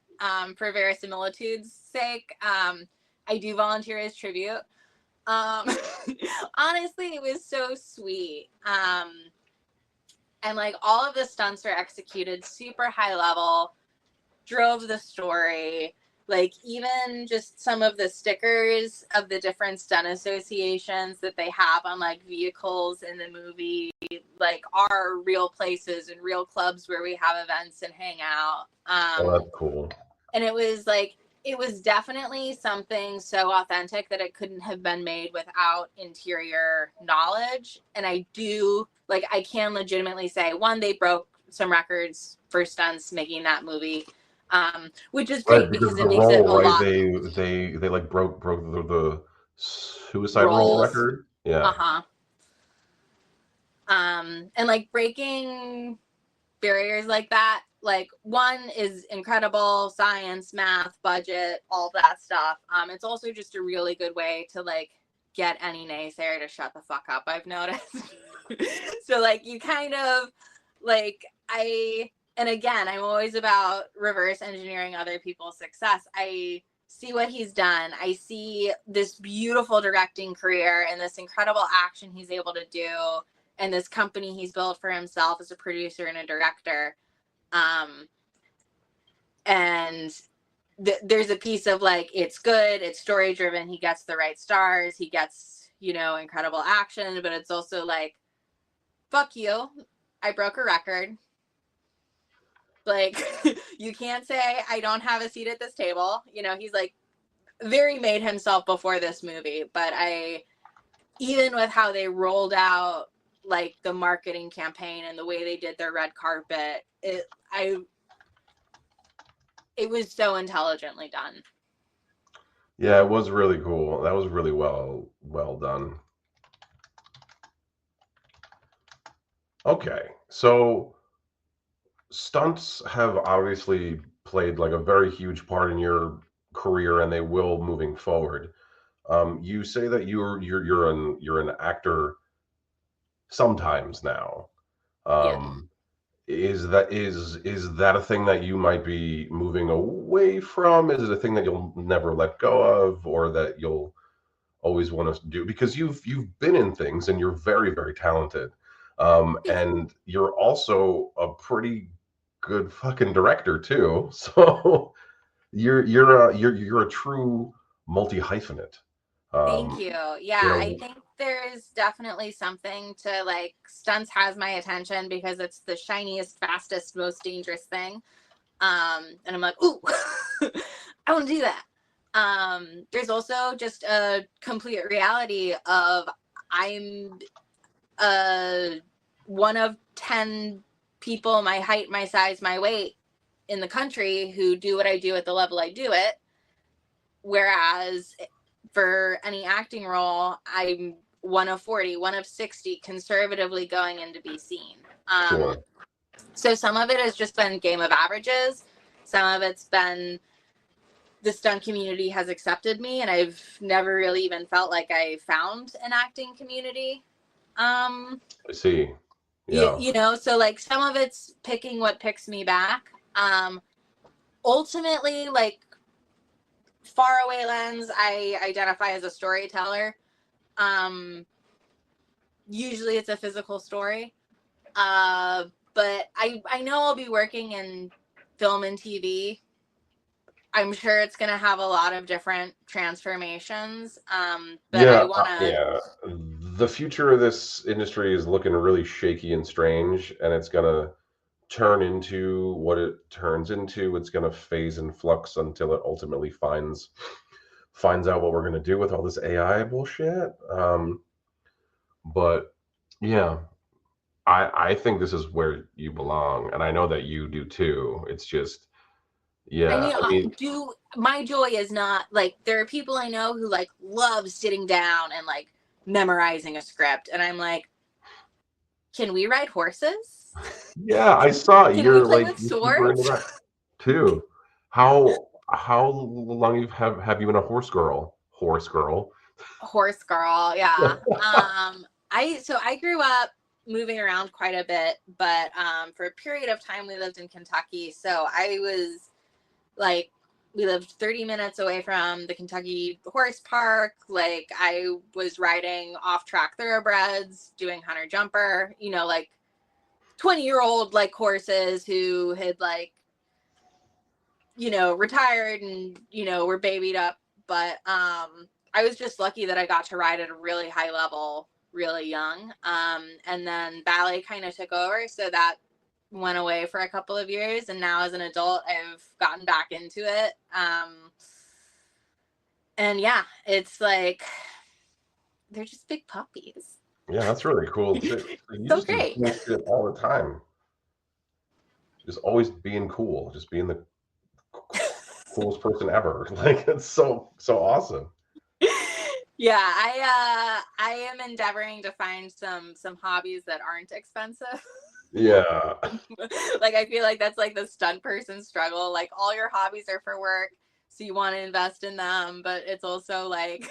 for verisimilitude's sake, I do volunteer as tribute. Um, Honestly, it was so sweet. And like all of the stunts are executed super high level, drove the story. Like even just some of the stickers of the different stunt associations that they have on like vehicles in the movie, like are real places and real clubs where we have events and hang out. Oh, that's cool. And it was definitely something so authentic that it couldn't have been made without interior knowledge. And I can legitimately say, one, they broke some records for stunts making that movie, which is Right, great because because the it makes it role, a right? lot They like broke the suicide roll rolls. record. Yeah. Uh-huh. And like breaking barriers like that, like one is incredible, science, math, budget, all that stuff. It's also just a really good way to like get any naysayer to shut the fuck up, I've noticed. So like you kind of like and again, I'm always about reverse engineering other people's success. I see what he's done. I see this beautiful directing career and this incredible action he's able to do, and this company he's built for himself as a producer and a director. And there's a piece of like, it's good, it's story driven, he gets the right stars, he gets, incredible action, but it's also like, fuck you, I broke a record. Like, you can't say I don't have a seat at this table. He's like very made himself before this movie, but even with how they rolled out like the marketing campaign and the way they did their red carpet, it was so intelligently done. Yeah, it was really cool. That was really well done. Okay. So stunts have obviously played like a very huge part in your career, and they will moving forward. You say that you're an actor sometimes now. Yeah. Um, is that a thing that you might be moving away from? Is it a thing that you'll never let go of, or that you'll always want to do? Because you've been in things and you're very, very talented. And you're also a pretty good fucking director too. So you're a true multi hyphenate. Thank Um, you. you Yeah, I know, think there's definitely something to like stunts has my attention because it's the shiniest, fastest, most dangerous thing. And I'm like, ooh, I want to do that. There's also just a complete reality of I'm one of 10 people my height, my size, my weight in the country who do what I do at the level I do it. Whereas for any acting role, I'm one of 40, one of 60, conservatively going in to be seen. sure. So some of it has just been game of averages. Some of it's been the stunt community has accepted me, and I've never really even felt like I found an acting community. Um, I see. you, Yeah. you know, so like some of it's picking what picks me back. Ultimately, like faraway lens, I identify as a storyteller. Um, Usually it's a physical story. But I know I'll be working in film and TV. I'm sure it's going to have a lot of different transformations. But Yeah, I want to, yeah. The future of this industry is looking really shaky and strange, and it's gonna turn into what it turns into. It's gonna phase and flux until it ultimately finds out what we're gonna do with all this AI bullshit. But yeah, I think this is where you belong, and I know that you do too. It's just, I yeah. mean, I mean, my joy is not like there are people I know who like love sitting down and like memorizing a script, and I'm like, can we ride horses? yeah, I saw Can we you're play like with you're super into swords? that too. How long have you been a horse girl? Horse girl. Horse girl, yeah. I grew up moving around quite a bit, but for a period of time we lived in Kentucky. So I was like we lived 30 minutes away from the Kentucky Horse Park. Like I was riding off track thoroughbreds, doing hunter jumper, like 20-year-old like horses who had like, retired and, were babied up. But I was just lucky that I got to ride at a really high level really young. And then ballet kind of took over. So that went away for a couple of years. And now as an adult, I've gotten back into it. And yeah, it's like they're just big puppies. Yeah, that's really cool too. So you So just do great. cool shit all the time. Just always being cool, just being the coolest person ever. Like it's so awesome. Yeah, I am endeavoring to find some hobbies that aren't expensive. Yeah. Like I feel like that's like the stunt person struggle. Like all your hobbies are for work, so you want to invest in them, but it's also like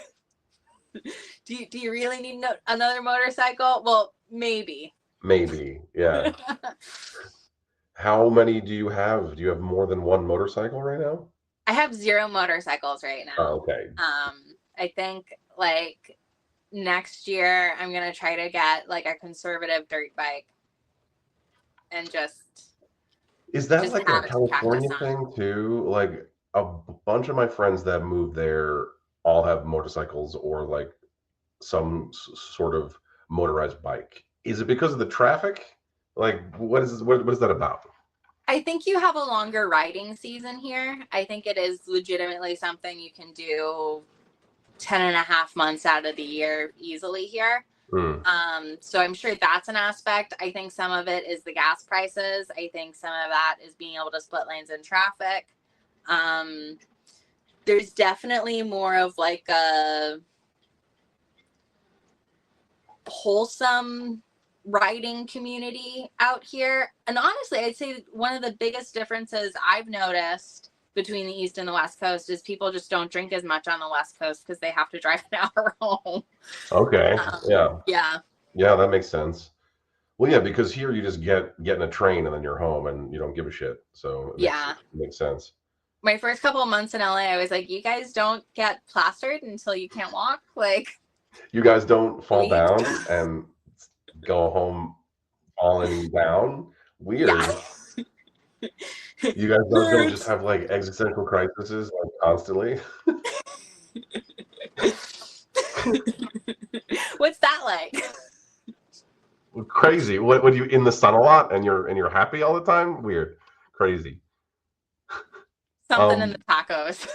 do you really need another motorcycle? Well, maybe. Maybe. Yeah. How many do you have? Do you have more than one motorcycle right now? I have 0 motorcycles right now. Oh, okay. I think like next year I'm gonna try to get like a conservative dirt bike and Is that just like a have it to practice California on. thing too? Like a bunch of my friends that moved there all have motorcycles or like some sort of motorized bike. Is it because of the traffic? Like, what is that about? I think you have a longer riding season here. I think it is legitimately something you can do 10 and a half months out of the year easily here. Hmm. So I'm sure that's an aspect. I think some of it is the gas prices. I think some of that is being able to split lanes in traffic. Um, there's definitely more of like a wholesome riding community out here. And honestly, I'd say one of the biggest differences I've noticed between the East and the West Coast is people just don't drink as much on the West Coast because they have to drive an hour home. Okay. Yeah. Yeah. Yeah, that makes sense. Well, yeah, because here you just get in a train and then you're home and you don't give a shit. So Yeah. it makes sense. My first couple of months in LA, I was like, you guys don't get plastered until you can't walk. Like, You guys don't fall sweet. down and go home falling down. Yeah. Weird. You guys don't just have like existential crises like constantly. What's that like? Crazy. What you in the sun a lot and you're happy all the time? Weird. Crazy. Something in the Um tacos.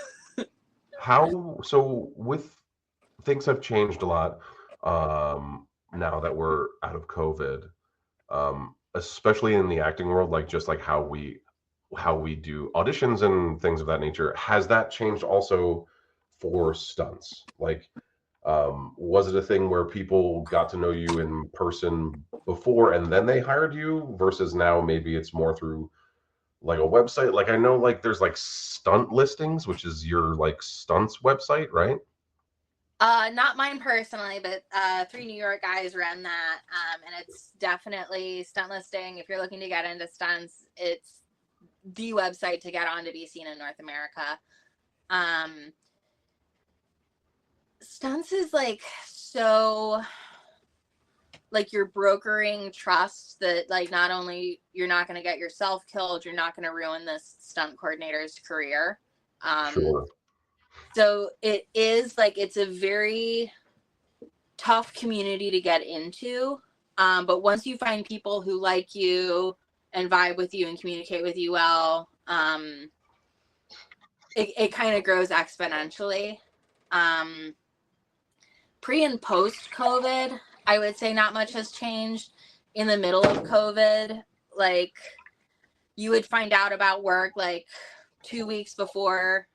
how so with things have changed a lot now that we're out of COVID. Especially in the acting world, like just like how we do auditions and things of that nature. Has that changed also for stunts? Like was it a thing where people got to know you in person before and then they hired you versus now maybe it's more through like a website? Like I know like there's like stunt listings, which is your like stunts website, right? Not mine personally, but 3 New York guys run that. And it's definitely stunt listing. If you're looking to get into stunts, it's the website to get on to be seen in North America. Um, Stunts is like so like you're brokering trust that like not only you're not going to get yourself killed, you're not going to ruin this stunt coordinator's career. Um, Sure. so it is like it's a very tough community to get into. But once you find people who like you and vibe with you and communicate with you well, it kind of grows exponentially. Pre and post COVID, I would say not much has changed. in the middle of COVID, like you would find out about work like 2 weeks before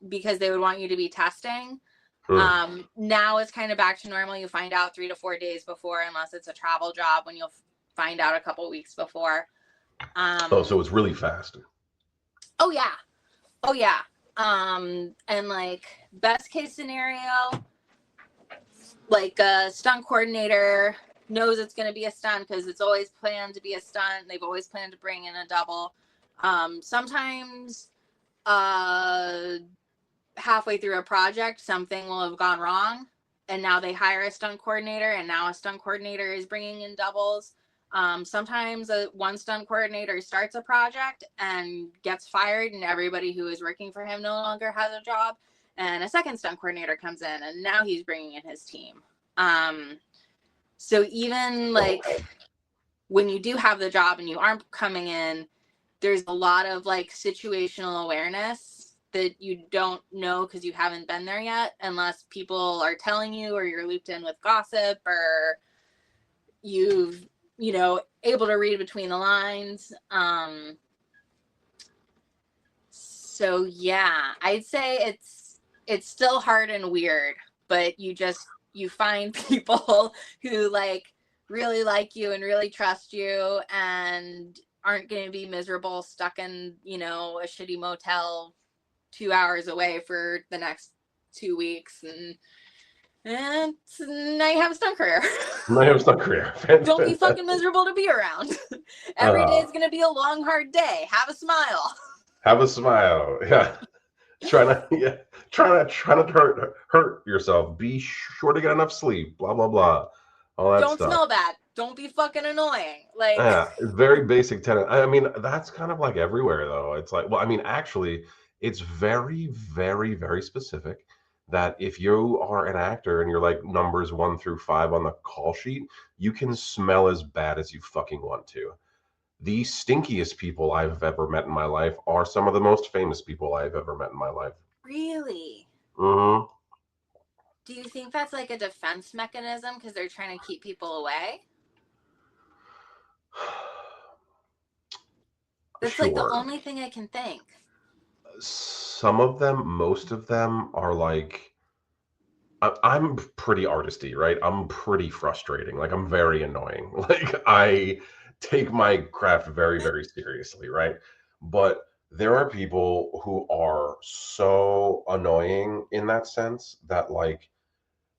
because they would want you to be testing. Now it's kind of back to normal. You find out 3 to 4 days before, unless it's a travel job, when you'll find out a couple weeks before. So it's really fast. Oh yeah. And like best case scenario, like a stunt coordinator knows it's going to be a stunt because it's always planned to be a stunt. They've always planned to bring in a double. Sometimes halfway through a project, something will have gone wrong, and now they hire a stunt coordinator, and now a stunt coordinator is bringing in doubles. Sometimes one stunt coordinator starts a project and gets fired, and everybody who is working for him no longer has a job, and a second stunt coordinator comes in, and now he's bringing in his team. So even like when you do have the job and you aren't coming in, there's a lot of like situational awareness that you don't know because you haven't been there yet, unless people are telling you, or you're looped in with gossip, or you've, able to read between the lines. So yeah, I'd say it's still hard and weird, but you find people who like really like you and really trust you and aren't going to be miserable stuck in, a shitty motel 2 hours away for the next 2 weeks, and now you have a stunt career. Now you have a stunt career. Don't be fucking miserable to be around. Every day is going to be a long, hard day. Have a smile. Have a smile. Yeah. Try not to hurt yourself. Be sure to get enough sleep. Blah blah blah. All that Don't stuff. smell bad. Don't be fucking annoying. Like, yeah, very basic tenet. I mean, that's kind of like everywhere, though. It's like, well, I mean, actually, it's very, very, very specific that if you are an actor and you're like numbers 1 through 5 on the call sheet, you can smell as bad as you fucking want to. The stinkiest people I've ever met in my life are some of the most famous people I've ever met in my life. Really? Mm-hmm. Do you think that's like a defense mechanism because they're trying to keep people away? That's Sure. like the only thing I can think. Some of them, most of them are like, I'm pretty artisty, right? I'm pretty frustrating. Like, I'm very annoying. Like, I take my craft very, very seriously, right? But there are people who are so annoying in that sense that, like,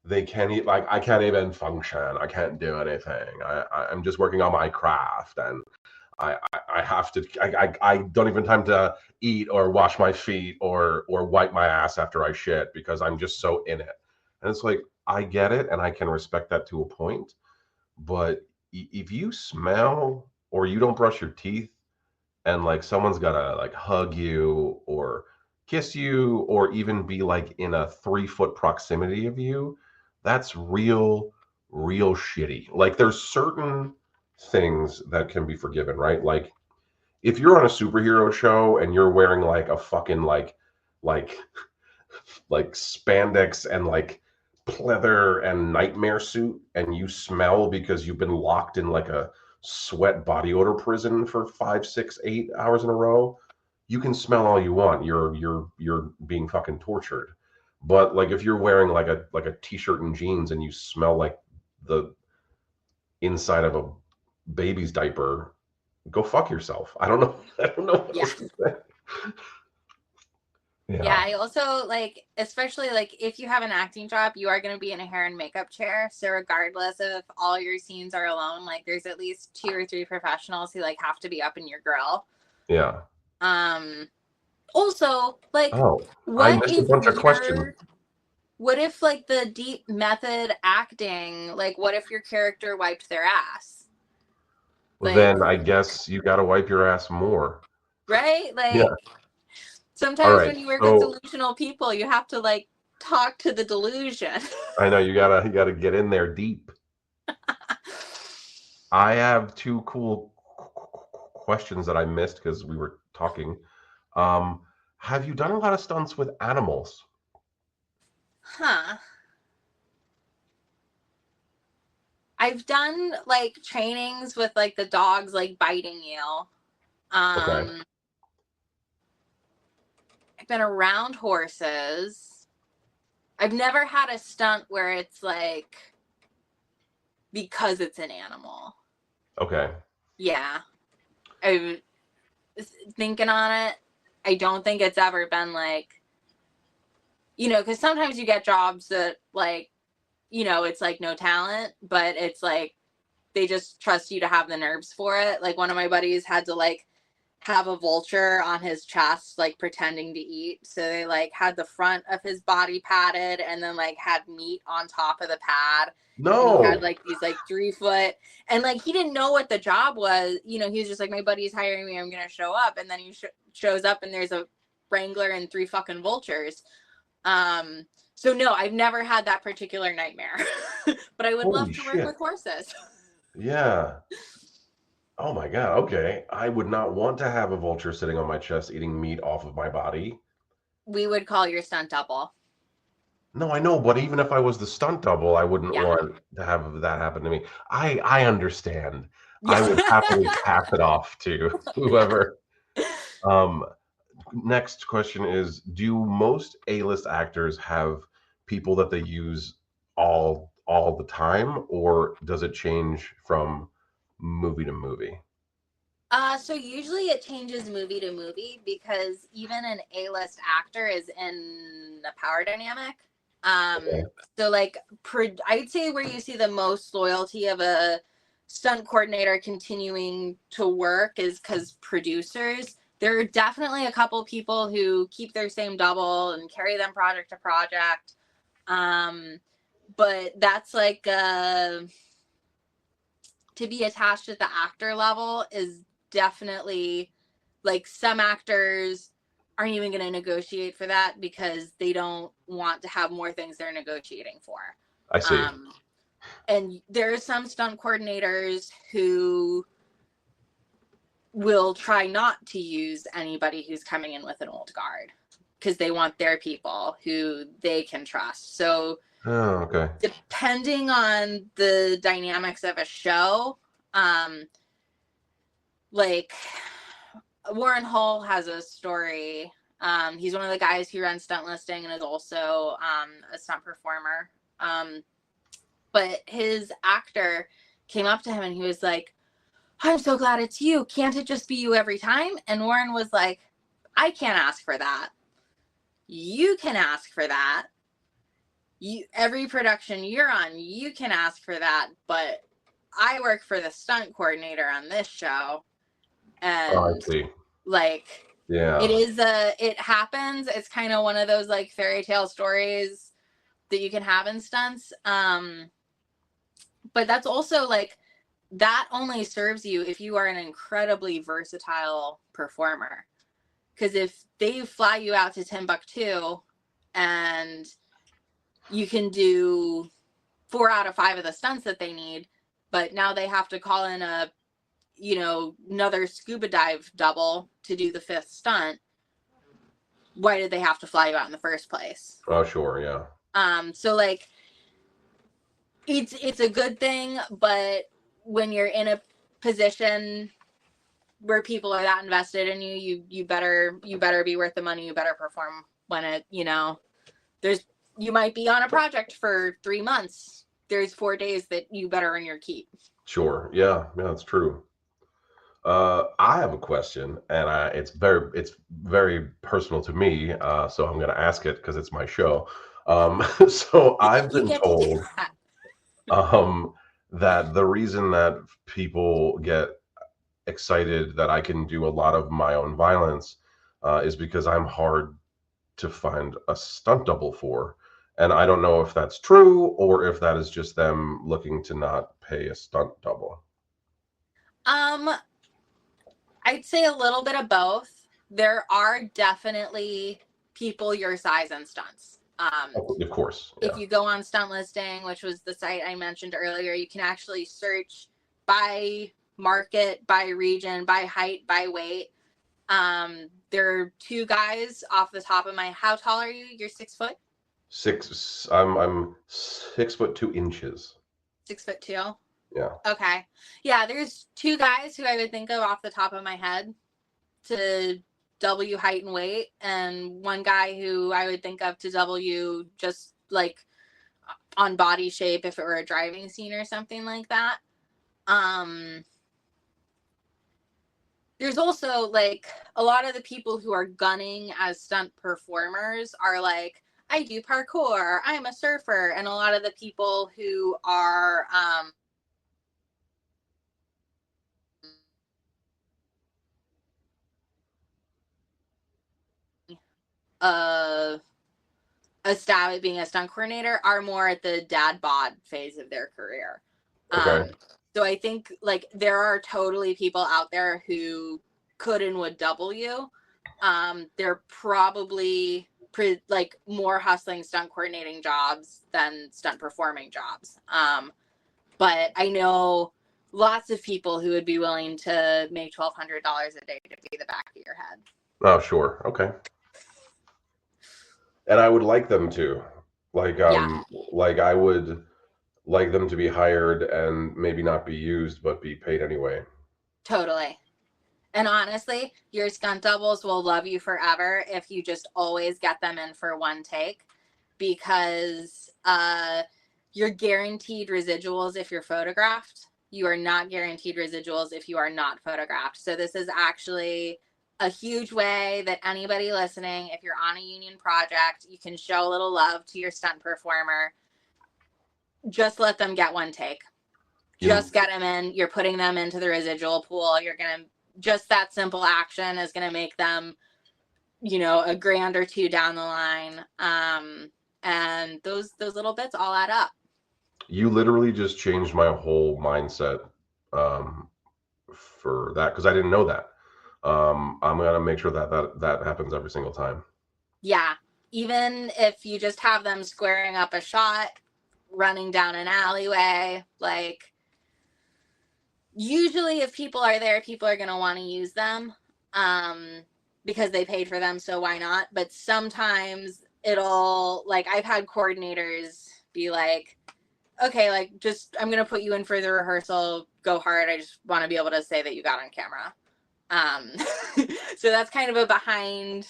they can't like, I can't even function. I can't do anything. I'm just working on my craft, and I have to. I don't even time to eat or wash my feet or wipe my ass after I shit because I'm just so in it. And it's like, I get it, and I can respect that to a point. But if you smell or you don't brush your teeth, and like someone's gotta like hug you or kiss you or even be like in a 3 foot proximity of you, that's real, real shitty. Like, there's certain things that can be forgiven, right? Like, if you're on a superhero show and you're wearing like a fucking like like spandex and like pleather and nightmare suit, and you smell because you've been locked in like a sweat body odor prison for 5, 6, 8 hours in a row, you can smell all you want. You're being fucking tortured. But like, if you're wearing like a t-shirt and jeans and you smell like the inside of a baby's diaper, go fuck yourself. I don't know. I don't know what else to say. Yeah, I also like, especially like if you have an acting job, you are going to be in a hair and makeup chair. So regardless of if all your scenes are alone, like there's at least 2 or 3 professionals who like have to be up in your grill. Yeah. Also, like, I missed a bunch of questions. What if like the deep method acting, like what if your character wiped their ass? Like, then I guess you got to wipe your ass more. Right? Like, yeah. Sometimes when you work with delusional people, you have to like talk to the delusion. I know, you gotta get in there deep. I have 2 cool questions that I missed because we were talking. Have you done a lot of stunts with animals? Huh. I've done like trainings with like the dogs like biting you. Okay. I've been around horses. I've never had a stunt where it's like because it's an animal. Okay. Yeah. I thinking on it, I don't think it's ever been like, because sometimes you get jobs that like, it's like no talent, but it's like they just trust you to have the nerves for it. Like one of my buddies had to like have a vulture on his chest, like pretending to eat. So they like had the front of his body padded and then like had meat on top of the pad. And he had No. like these like 3 foot, and like he didn't know what the job was. He was just like, my buddy's hiring me, I'm gonna show up. And then he shows up and there's a wrangler and 3 fucking vultures. So no, I've never had that particular nightmare. But I would love Holy to work shit. with horses. Yeah. Oh my God. Okay. I would not want to have a vulture sitting on my chest eating meat off of my body. We would call your stunt double. No, I know, but even if I was the stunt double, I wouldn't Yeah. want to have that happen to me. I understand. I would Yeah. happily pass it off to whoever. Um, Next question is, do most A-list actors have people that they use all the time, or does it change from movie to movie? So usually it changes movie to movie because even an A-list actor is in a power dynamic. Okay. So like I'd say where you see the most loyalty of a stunt coordinator continuing to work is because producers. There are definitely a couple people who keep their same double and carry them project to project. But that's like to be attached at the actor level is definitely like some actors aren't even going to negotiate for that because they don't want to have more things they're negotiating for. I see. And there are some stunt coordinators who will try not to use anybody who's coming in with an old guard because they want their people who they can trust. So Oh, okay. depending on the dynamics of a show, like Warren Hull has a story. He's one of the guys who runs stunt listing and is also a stunt performer. But his actor came up to him and he was like, I'm so glad it's you. Can't it just be you every time? And Warren was like, I can't ask for that. You can ask for that. Every production you're on, you can ask for that. But I work for the stunt coordinator on this show. Oh, I And see. like Yeah. it happens. It's kind of one of those like fairy tale stories that you can have in stunts. But that's also like that only serves you if you are an incredibly versatile performer. Because if they fly you out to Timbuktu and you can do 4 out of 5 of the stunts that they need, but now they have to call in another scuba dive double to do the 5th stunt. Why did they have to fly you out in the first place? Oh, sure. Yeah. So like it's a good thing, but when you're in a position where people are that invested in you better be worth the money. You better perform when there's you might be on a project for 3 months. There's 4 days that you better earn your keep. Sure. Yeah. Yeah, that's true. I have a question, and it's very personal to me. So I'm going to ask it because it's my show. So I've You been get to do told that. um, that the reason that people get excited that I can do a lot of my own violence is because I'm hard to find a stunt double for. And I don't know if that's true or if that is just them looking to not pay a stunt double. um I'd say a little bit of both. There are definitely people your size in stunts. Of course. If Yeah. you go on Stunt Listing, which was the site I mentioned earlier, you can actually search by market, by region, by height, by weight. There are 2 guys off the top of my. How tall are you? You're 6 foot. I'm 6 foot 2 inches. 6'2". Yeah. Okay. Yeah, there's two guys who I would think of off the top of my head to W height and weight, and one guy who I would think of to W just like on body shape if it were a driving scene or something like that. There's also like a lot of the people who are gunning as stunt performers are like, I do parkour, I'm a surfer, and a lot of the people who are uh a stab at being a stunt coordinator are more at the dad bod phase of their career. Okay. So I think like there are totally people out there who could and would W. They're probably like more hustling stunt coordinating jobs than stunt performing jobs. But I know lots of people who would be willing to make $1,200 a day to be the back of your head. Oh, sure. Okay. And I would like them to, Yeah, like I would like them to be hired and maybe not be used, but be paid anyway. totally. And honestly, your stunt doubles will love you forever if you just always get them in for one take, because you're guaranteed residuals if you're photographed. You are not guaranteed residuals if you are not photographed. So this is actually a huge way that anybody listening, if you're on a union project, you can show a little love to your stunt performer. Just let them get one take. You, Just get them in. You're putting them into the residual pool. You're going to, just that simple action is going to make them, you know, a grand or two down the line. And those little bits all add up. you literally just changed my whole mindset um, for that because I didn't know that. I'm gonna make sure that happens every single time. Yeah. Even if you just have them squaring up a shot, running down an alleyway, like usually if people are there, people are going to want to use them because they paid for them. So why not? But sometimes it'll, like, I've had coordinators be like, okay, like, just, I'm going to put you in for the rehearsal. Go hard. I just want to be able to say that you got on camera. Um, so that's kind of a behind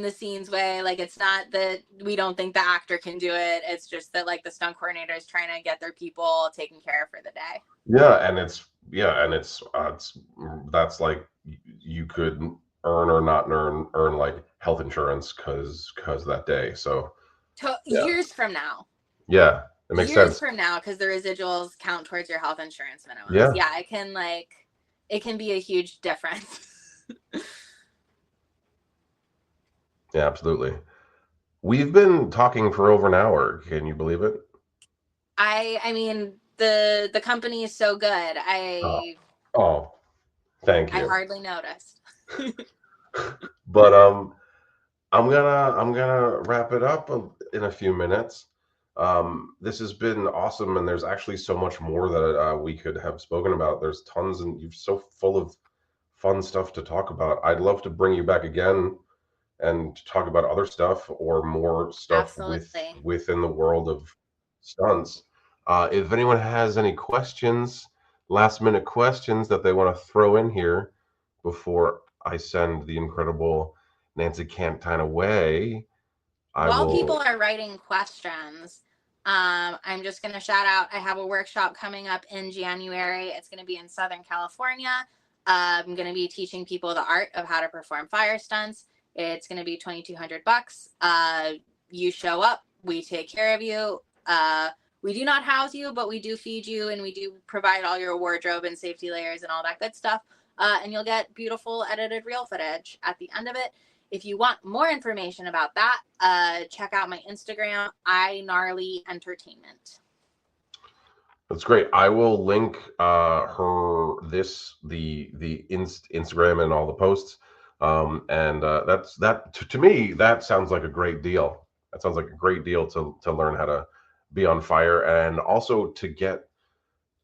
the scenes way. Like, it's not that we don't think the actor can do it. It's just that like the stunt coordinator is trying to get their people taken care of for the day. It's that's like you could earn or not earn like health insurance because that day. So yeah, Years from now, yeah, it makes sense. because the residuals count towards your health insurance minimums. Yeah, Yeah, it can be a huge difference. yeah, absolutely. We've been talking for over an hour. Can you believe it? I mean the company is so good. Oh, oh, thank I you. hardly noticed. But I'm gonna wrap it up in a few minutes. This has been awesome, and there's actually so much more that we could have spoken about. There's tons, and you're so full of fun stuff to talk about. I'd love to bring you back again and talk about other stuff or more stuff Absolutely. within the world of stunts. If anyone has any questions, last minute questions that they want to throw in here before I send the incredible Nancy Cantine away, I While people will. are writing questions, I'm just going to shout out, I have a workshop coming up in January. It's going to be in Southern California. I'm going to be teaching people the art of how to perform fire stunts. It's going to be $2,200. You show up, we take care of you. We do not house you, but we do feed you, and we do provide all your wardrobe and safety layers and all that good stuff. And you'll get beautiful edited reel footage at the end of it. If you want more information about that, check out my Instagram, iNarlyEntertainment. That's great. I will link the Instagram and all the posts. And that's that to me that sounds like a great deal. That sounds like a great deal to learn how to be on fire, and also to get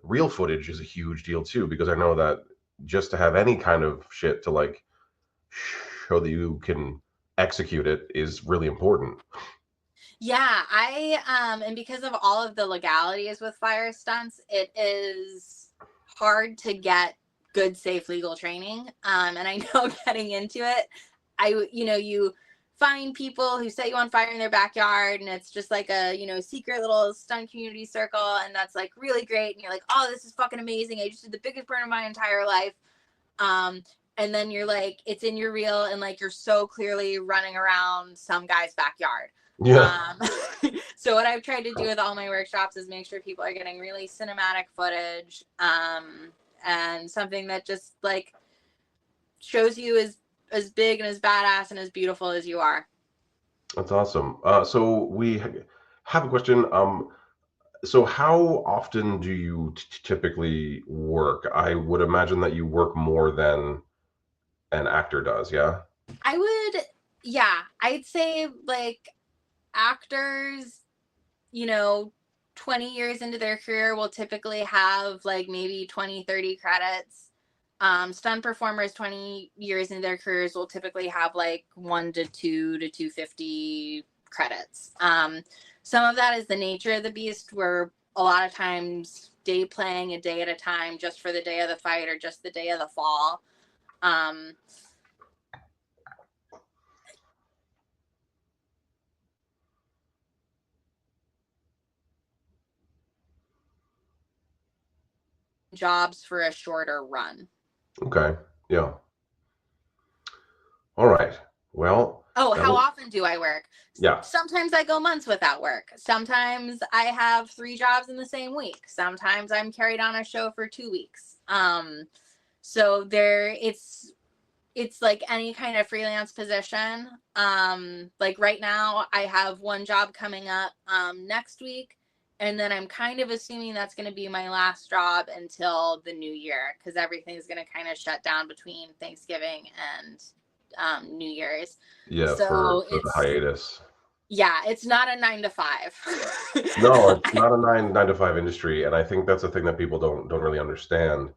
real footage is a huge deal too, because I know that just to have any kind of shit to like show that you can execute it is really important. Yeah, and because of all of the legalities with fire stunts, it is hard to get good, safe, legal training. And I know getting into it, you find people who set you on fire in their backyard, and it's just like a, secret little stunt community circle, and that's like really great. And you're like, oh, this is fucking amazing. I just did the biggest burn of my entire life. Um, and then you're like, it's in your reel, and like you're so clearly running around some guy's backyard. Yeah, So what I've tried to do with all my workshops is make sure people are getting really cinematic footage, and something that just like shows you as big and as badass and as beautiful as you are. that's awesome. So we have a question. So how often do you typically work? I would imagine that you work more than an actor does, yeah? Yeah, I'd say like actors, 20 years into their career will typically have like maybe 20, 30 credits. Stunt performers 20 years into their careers will typically have like 1 to 2 to 250 credits. Some of that is the nature of the beast, where a lot of times day playing a day at a time just for the day of the fight or just the day of the fall. Um, Jobs for a shorter run. Okay. Yeah. All right. Well, Oh, that how was, often do I work? yeah. Sometimes I go months without work. Sometimes I have 3 jobs in the same week. Sometimes I'm carried on a show for 2 weeks. So it's like any kind of freelance position. Like right now I have one job coming up next week, and then I'm kind of assuming that's going to be my last job until the new year, because everything's going to kind of shut down between Thanksgiving and New Year's. Yeah, So for the hiatus. it's not a 9 to 5. No, it's not a nine to five industry, and I think that's the thing that people don't really understand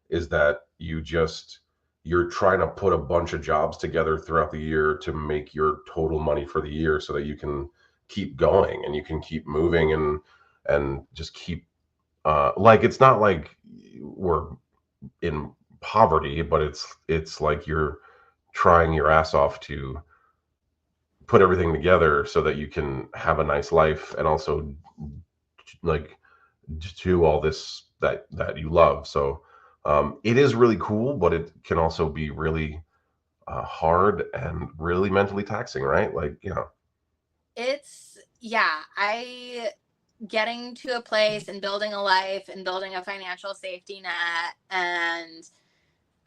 is that you're trying to put a bunch of jobs together throughout the year to make your total money for the year so that you can keep going and you can keep moving and just keep like it's not like we're in poverty, but it's like you're trying your ass off to put everything together so that you can have a nice life and also like do all this that you love. So it is really cool, but it can also be really hard and really mentally taxing, right? Like, I getting to a place and building a life and building a financial safety net and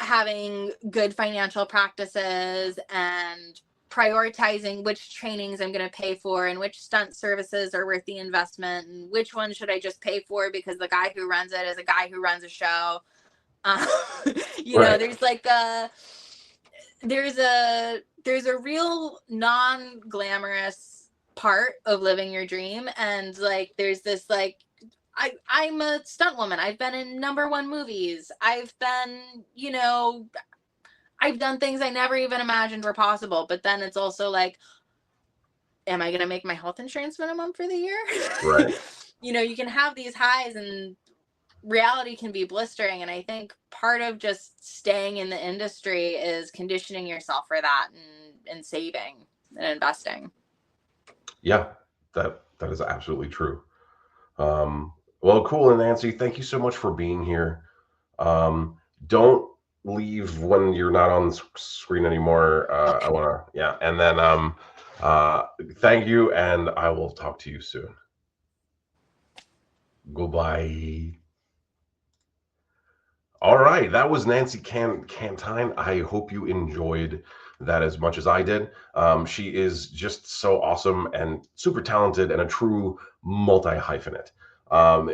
having good financial practices and prioritizing which trainings I'm going to pay for and which stunt services are worth the investment and which one should I just pay for because the guy who runs it is a guy who runs a show. Uh, right. there's like there's a real non-glamorous part of living your dream, and like there's this like I'm a stunt woman. I've been in #1 movies. I've been, I've done things I never even imagined were possible. But then it's also like, am I going to make my health insurance minimum for the year? Right. You can have these highs and reality can be blistering. And I think part of just staying in the industry is conditioning yourself for that and saving and investing. Yeah, that is absolutely true. Well, cool. And Nancy, thank you so much for being here. Don't leave when you're not on the screen anymore. I Okay. want to, yeah. And then, thank you. And I will talk to you soon. Goodbye. All right. That was Nancy Cantine. I hope you enjoyed that as much as I did. She is just so awesome and super talented and a true multi hyphenate. Um,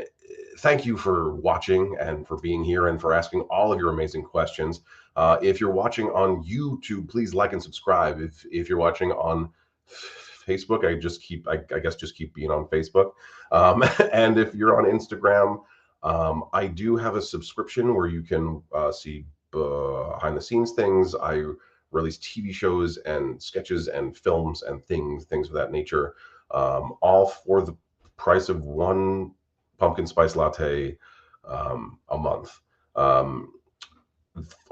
Thank you for watching and for being here and for asking all of your amazing questions. If you're watching on YouTube, please like and subscribe. If you're watching on Facebook, I guess just keep being on Facebook. And if you're on Instagram, I do have a subscription where you can see behind the scenes things. I release TV shows and sketches and films and things of that nature. all for the price of one pumpkin spice latte a month. Um,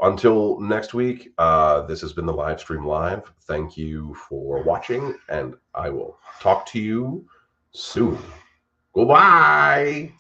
until next week, this has been the live stream live. Thank you for watching, and I will talk to you soon. Goodbye.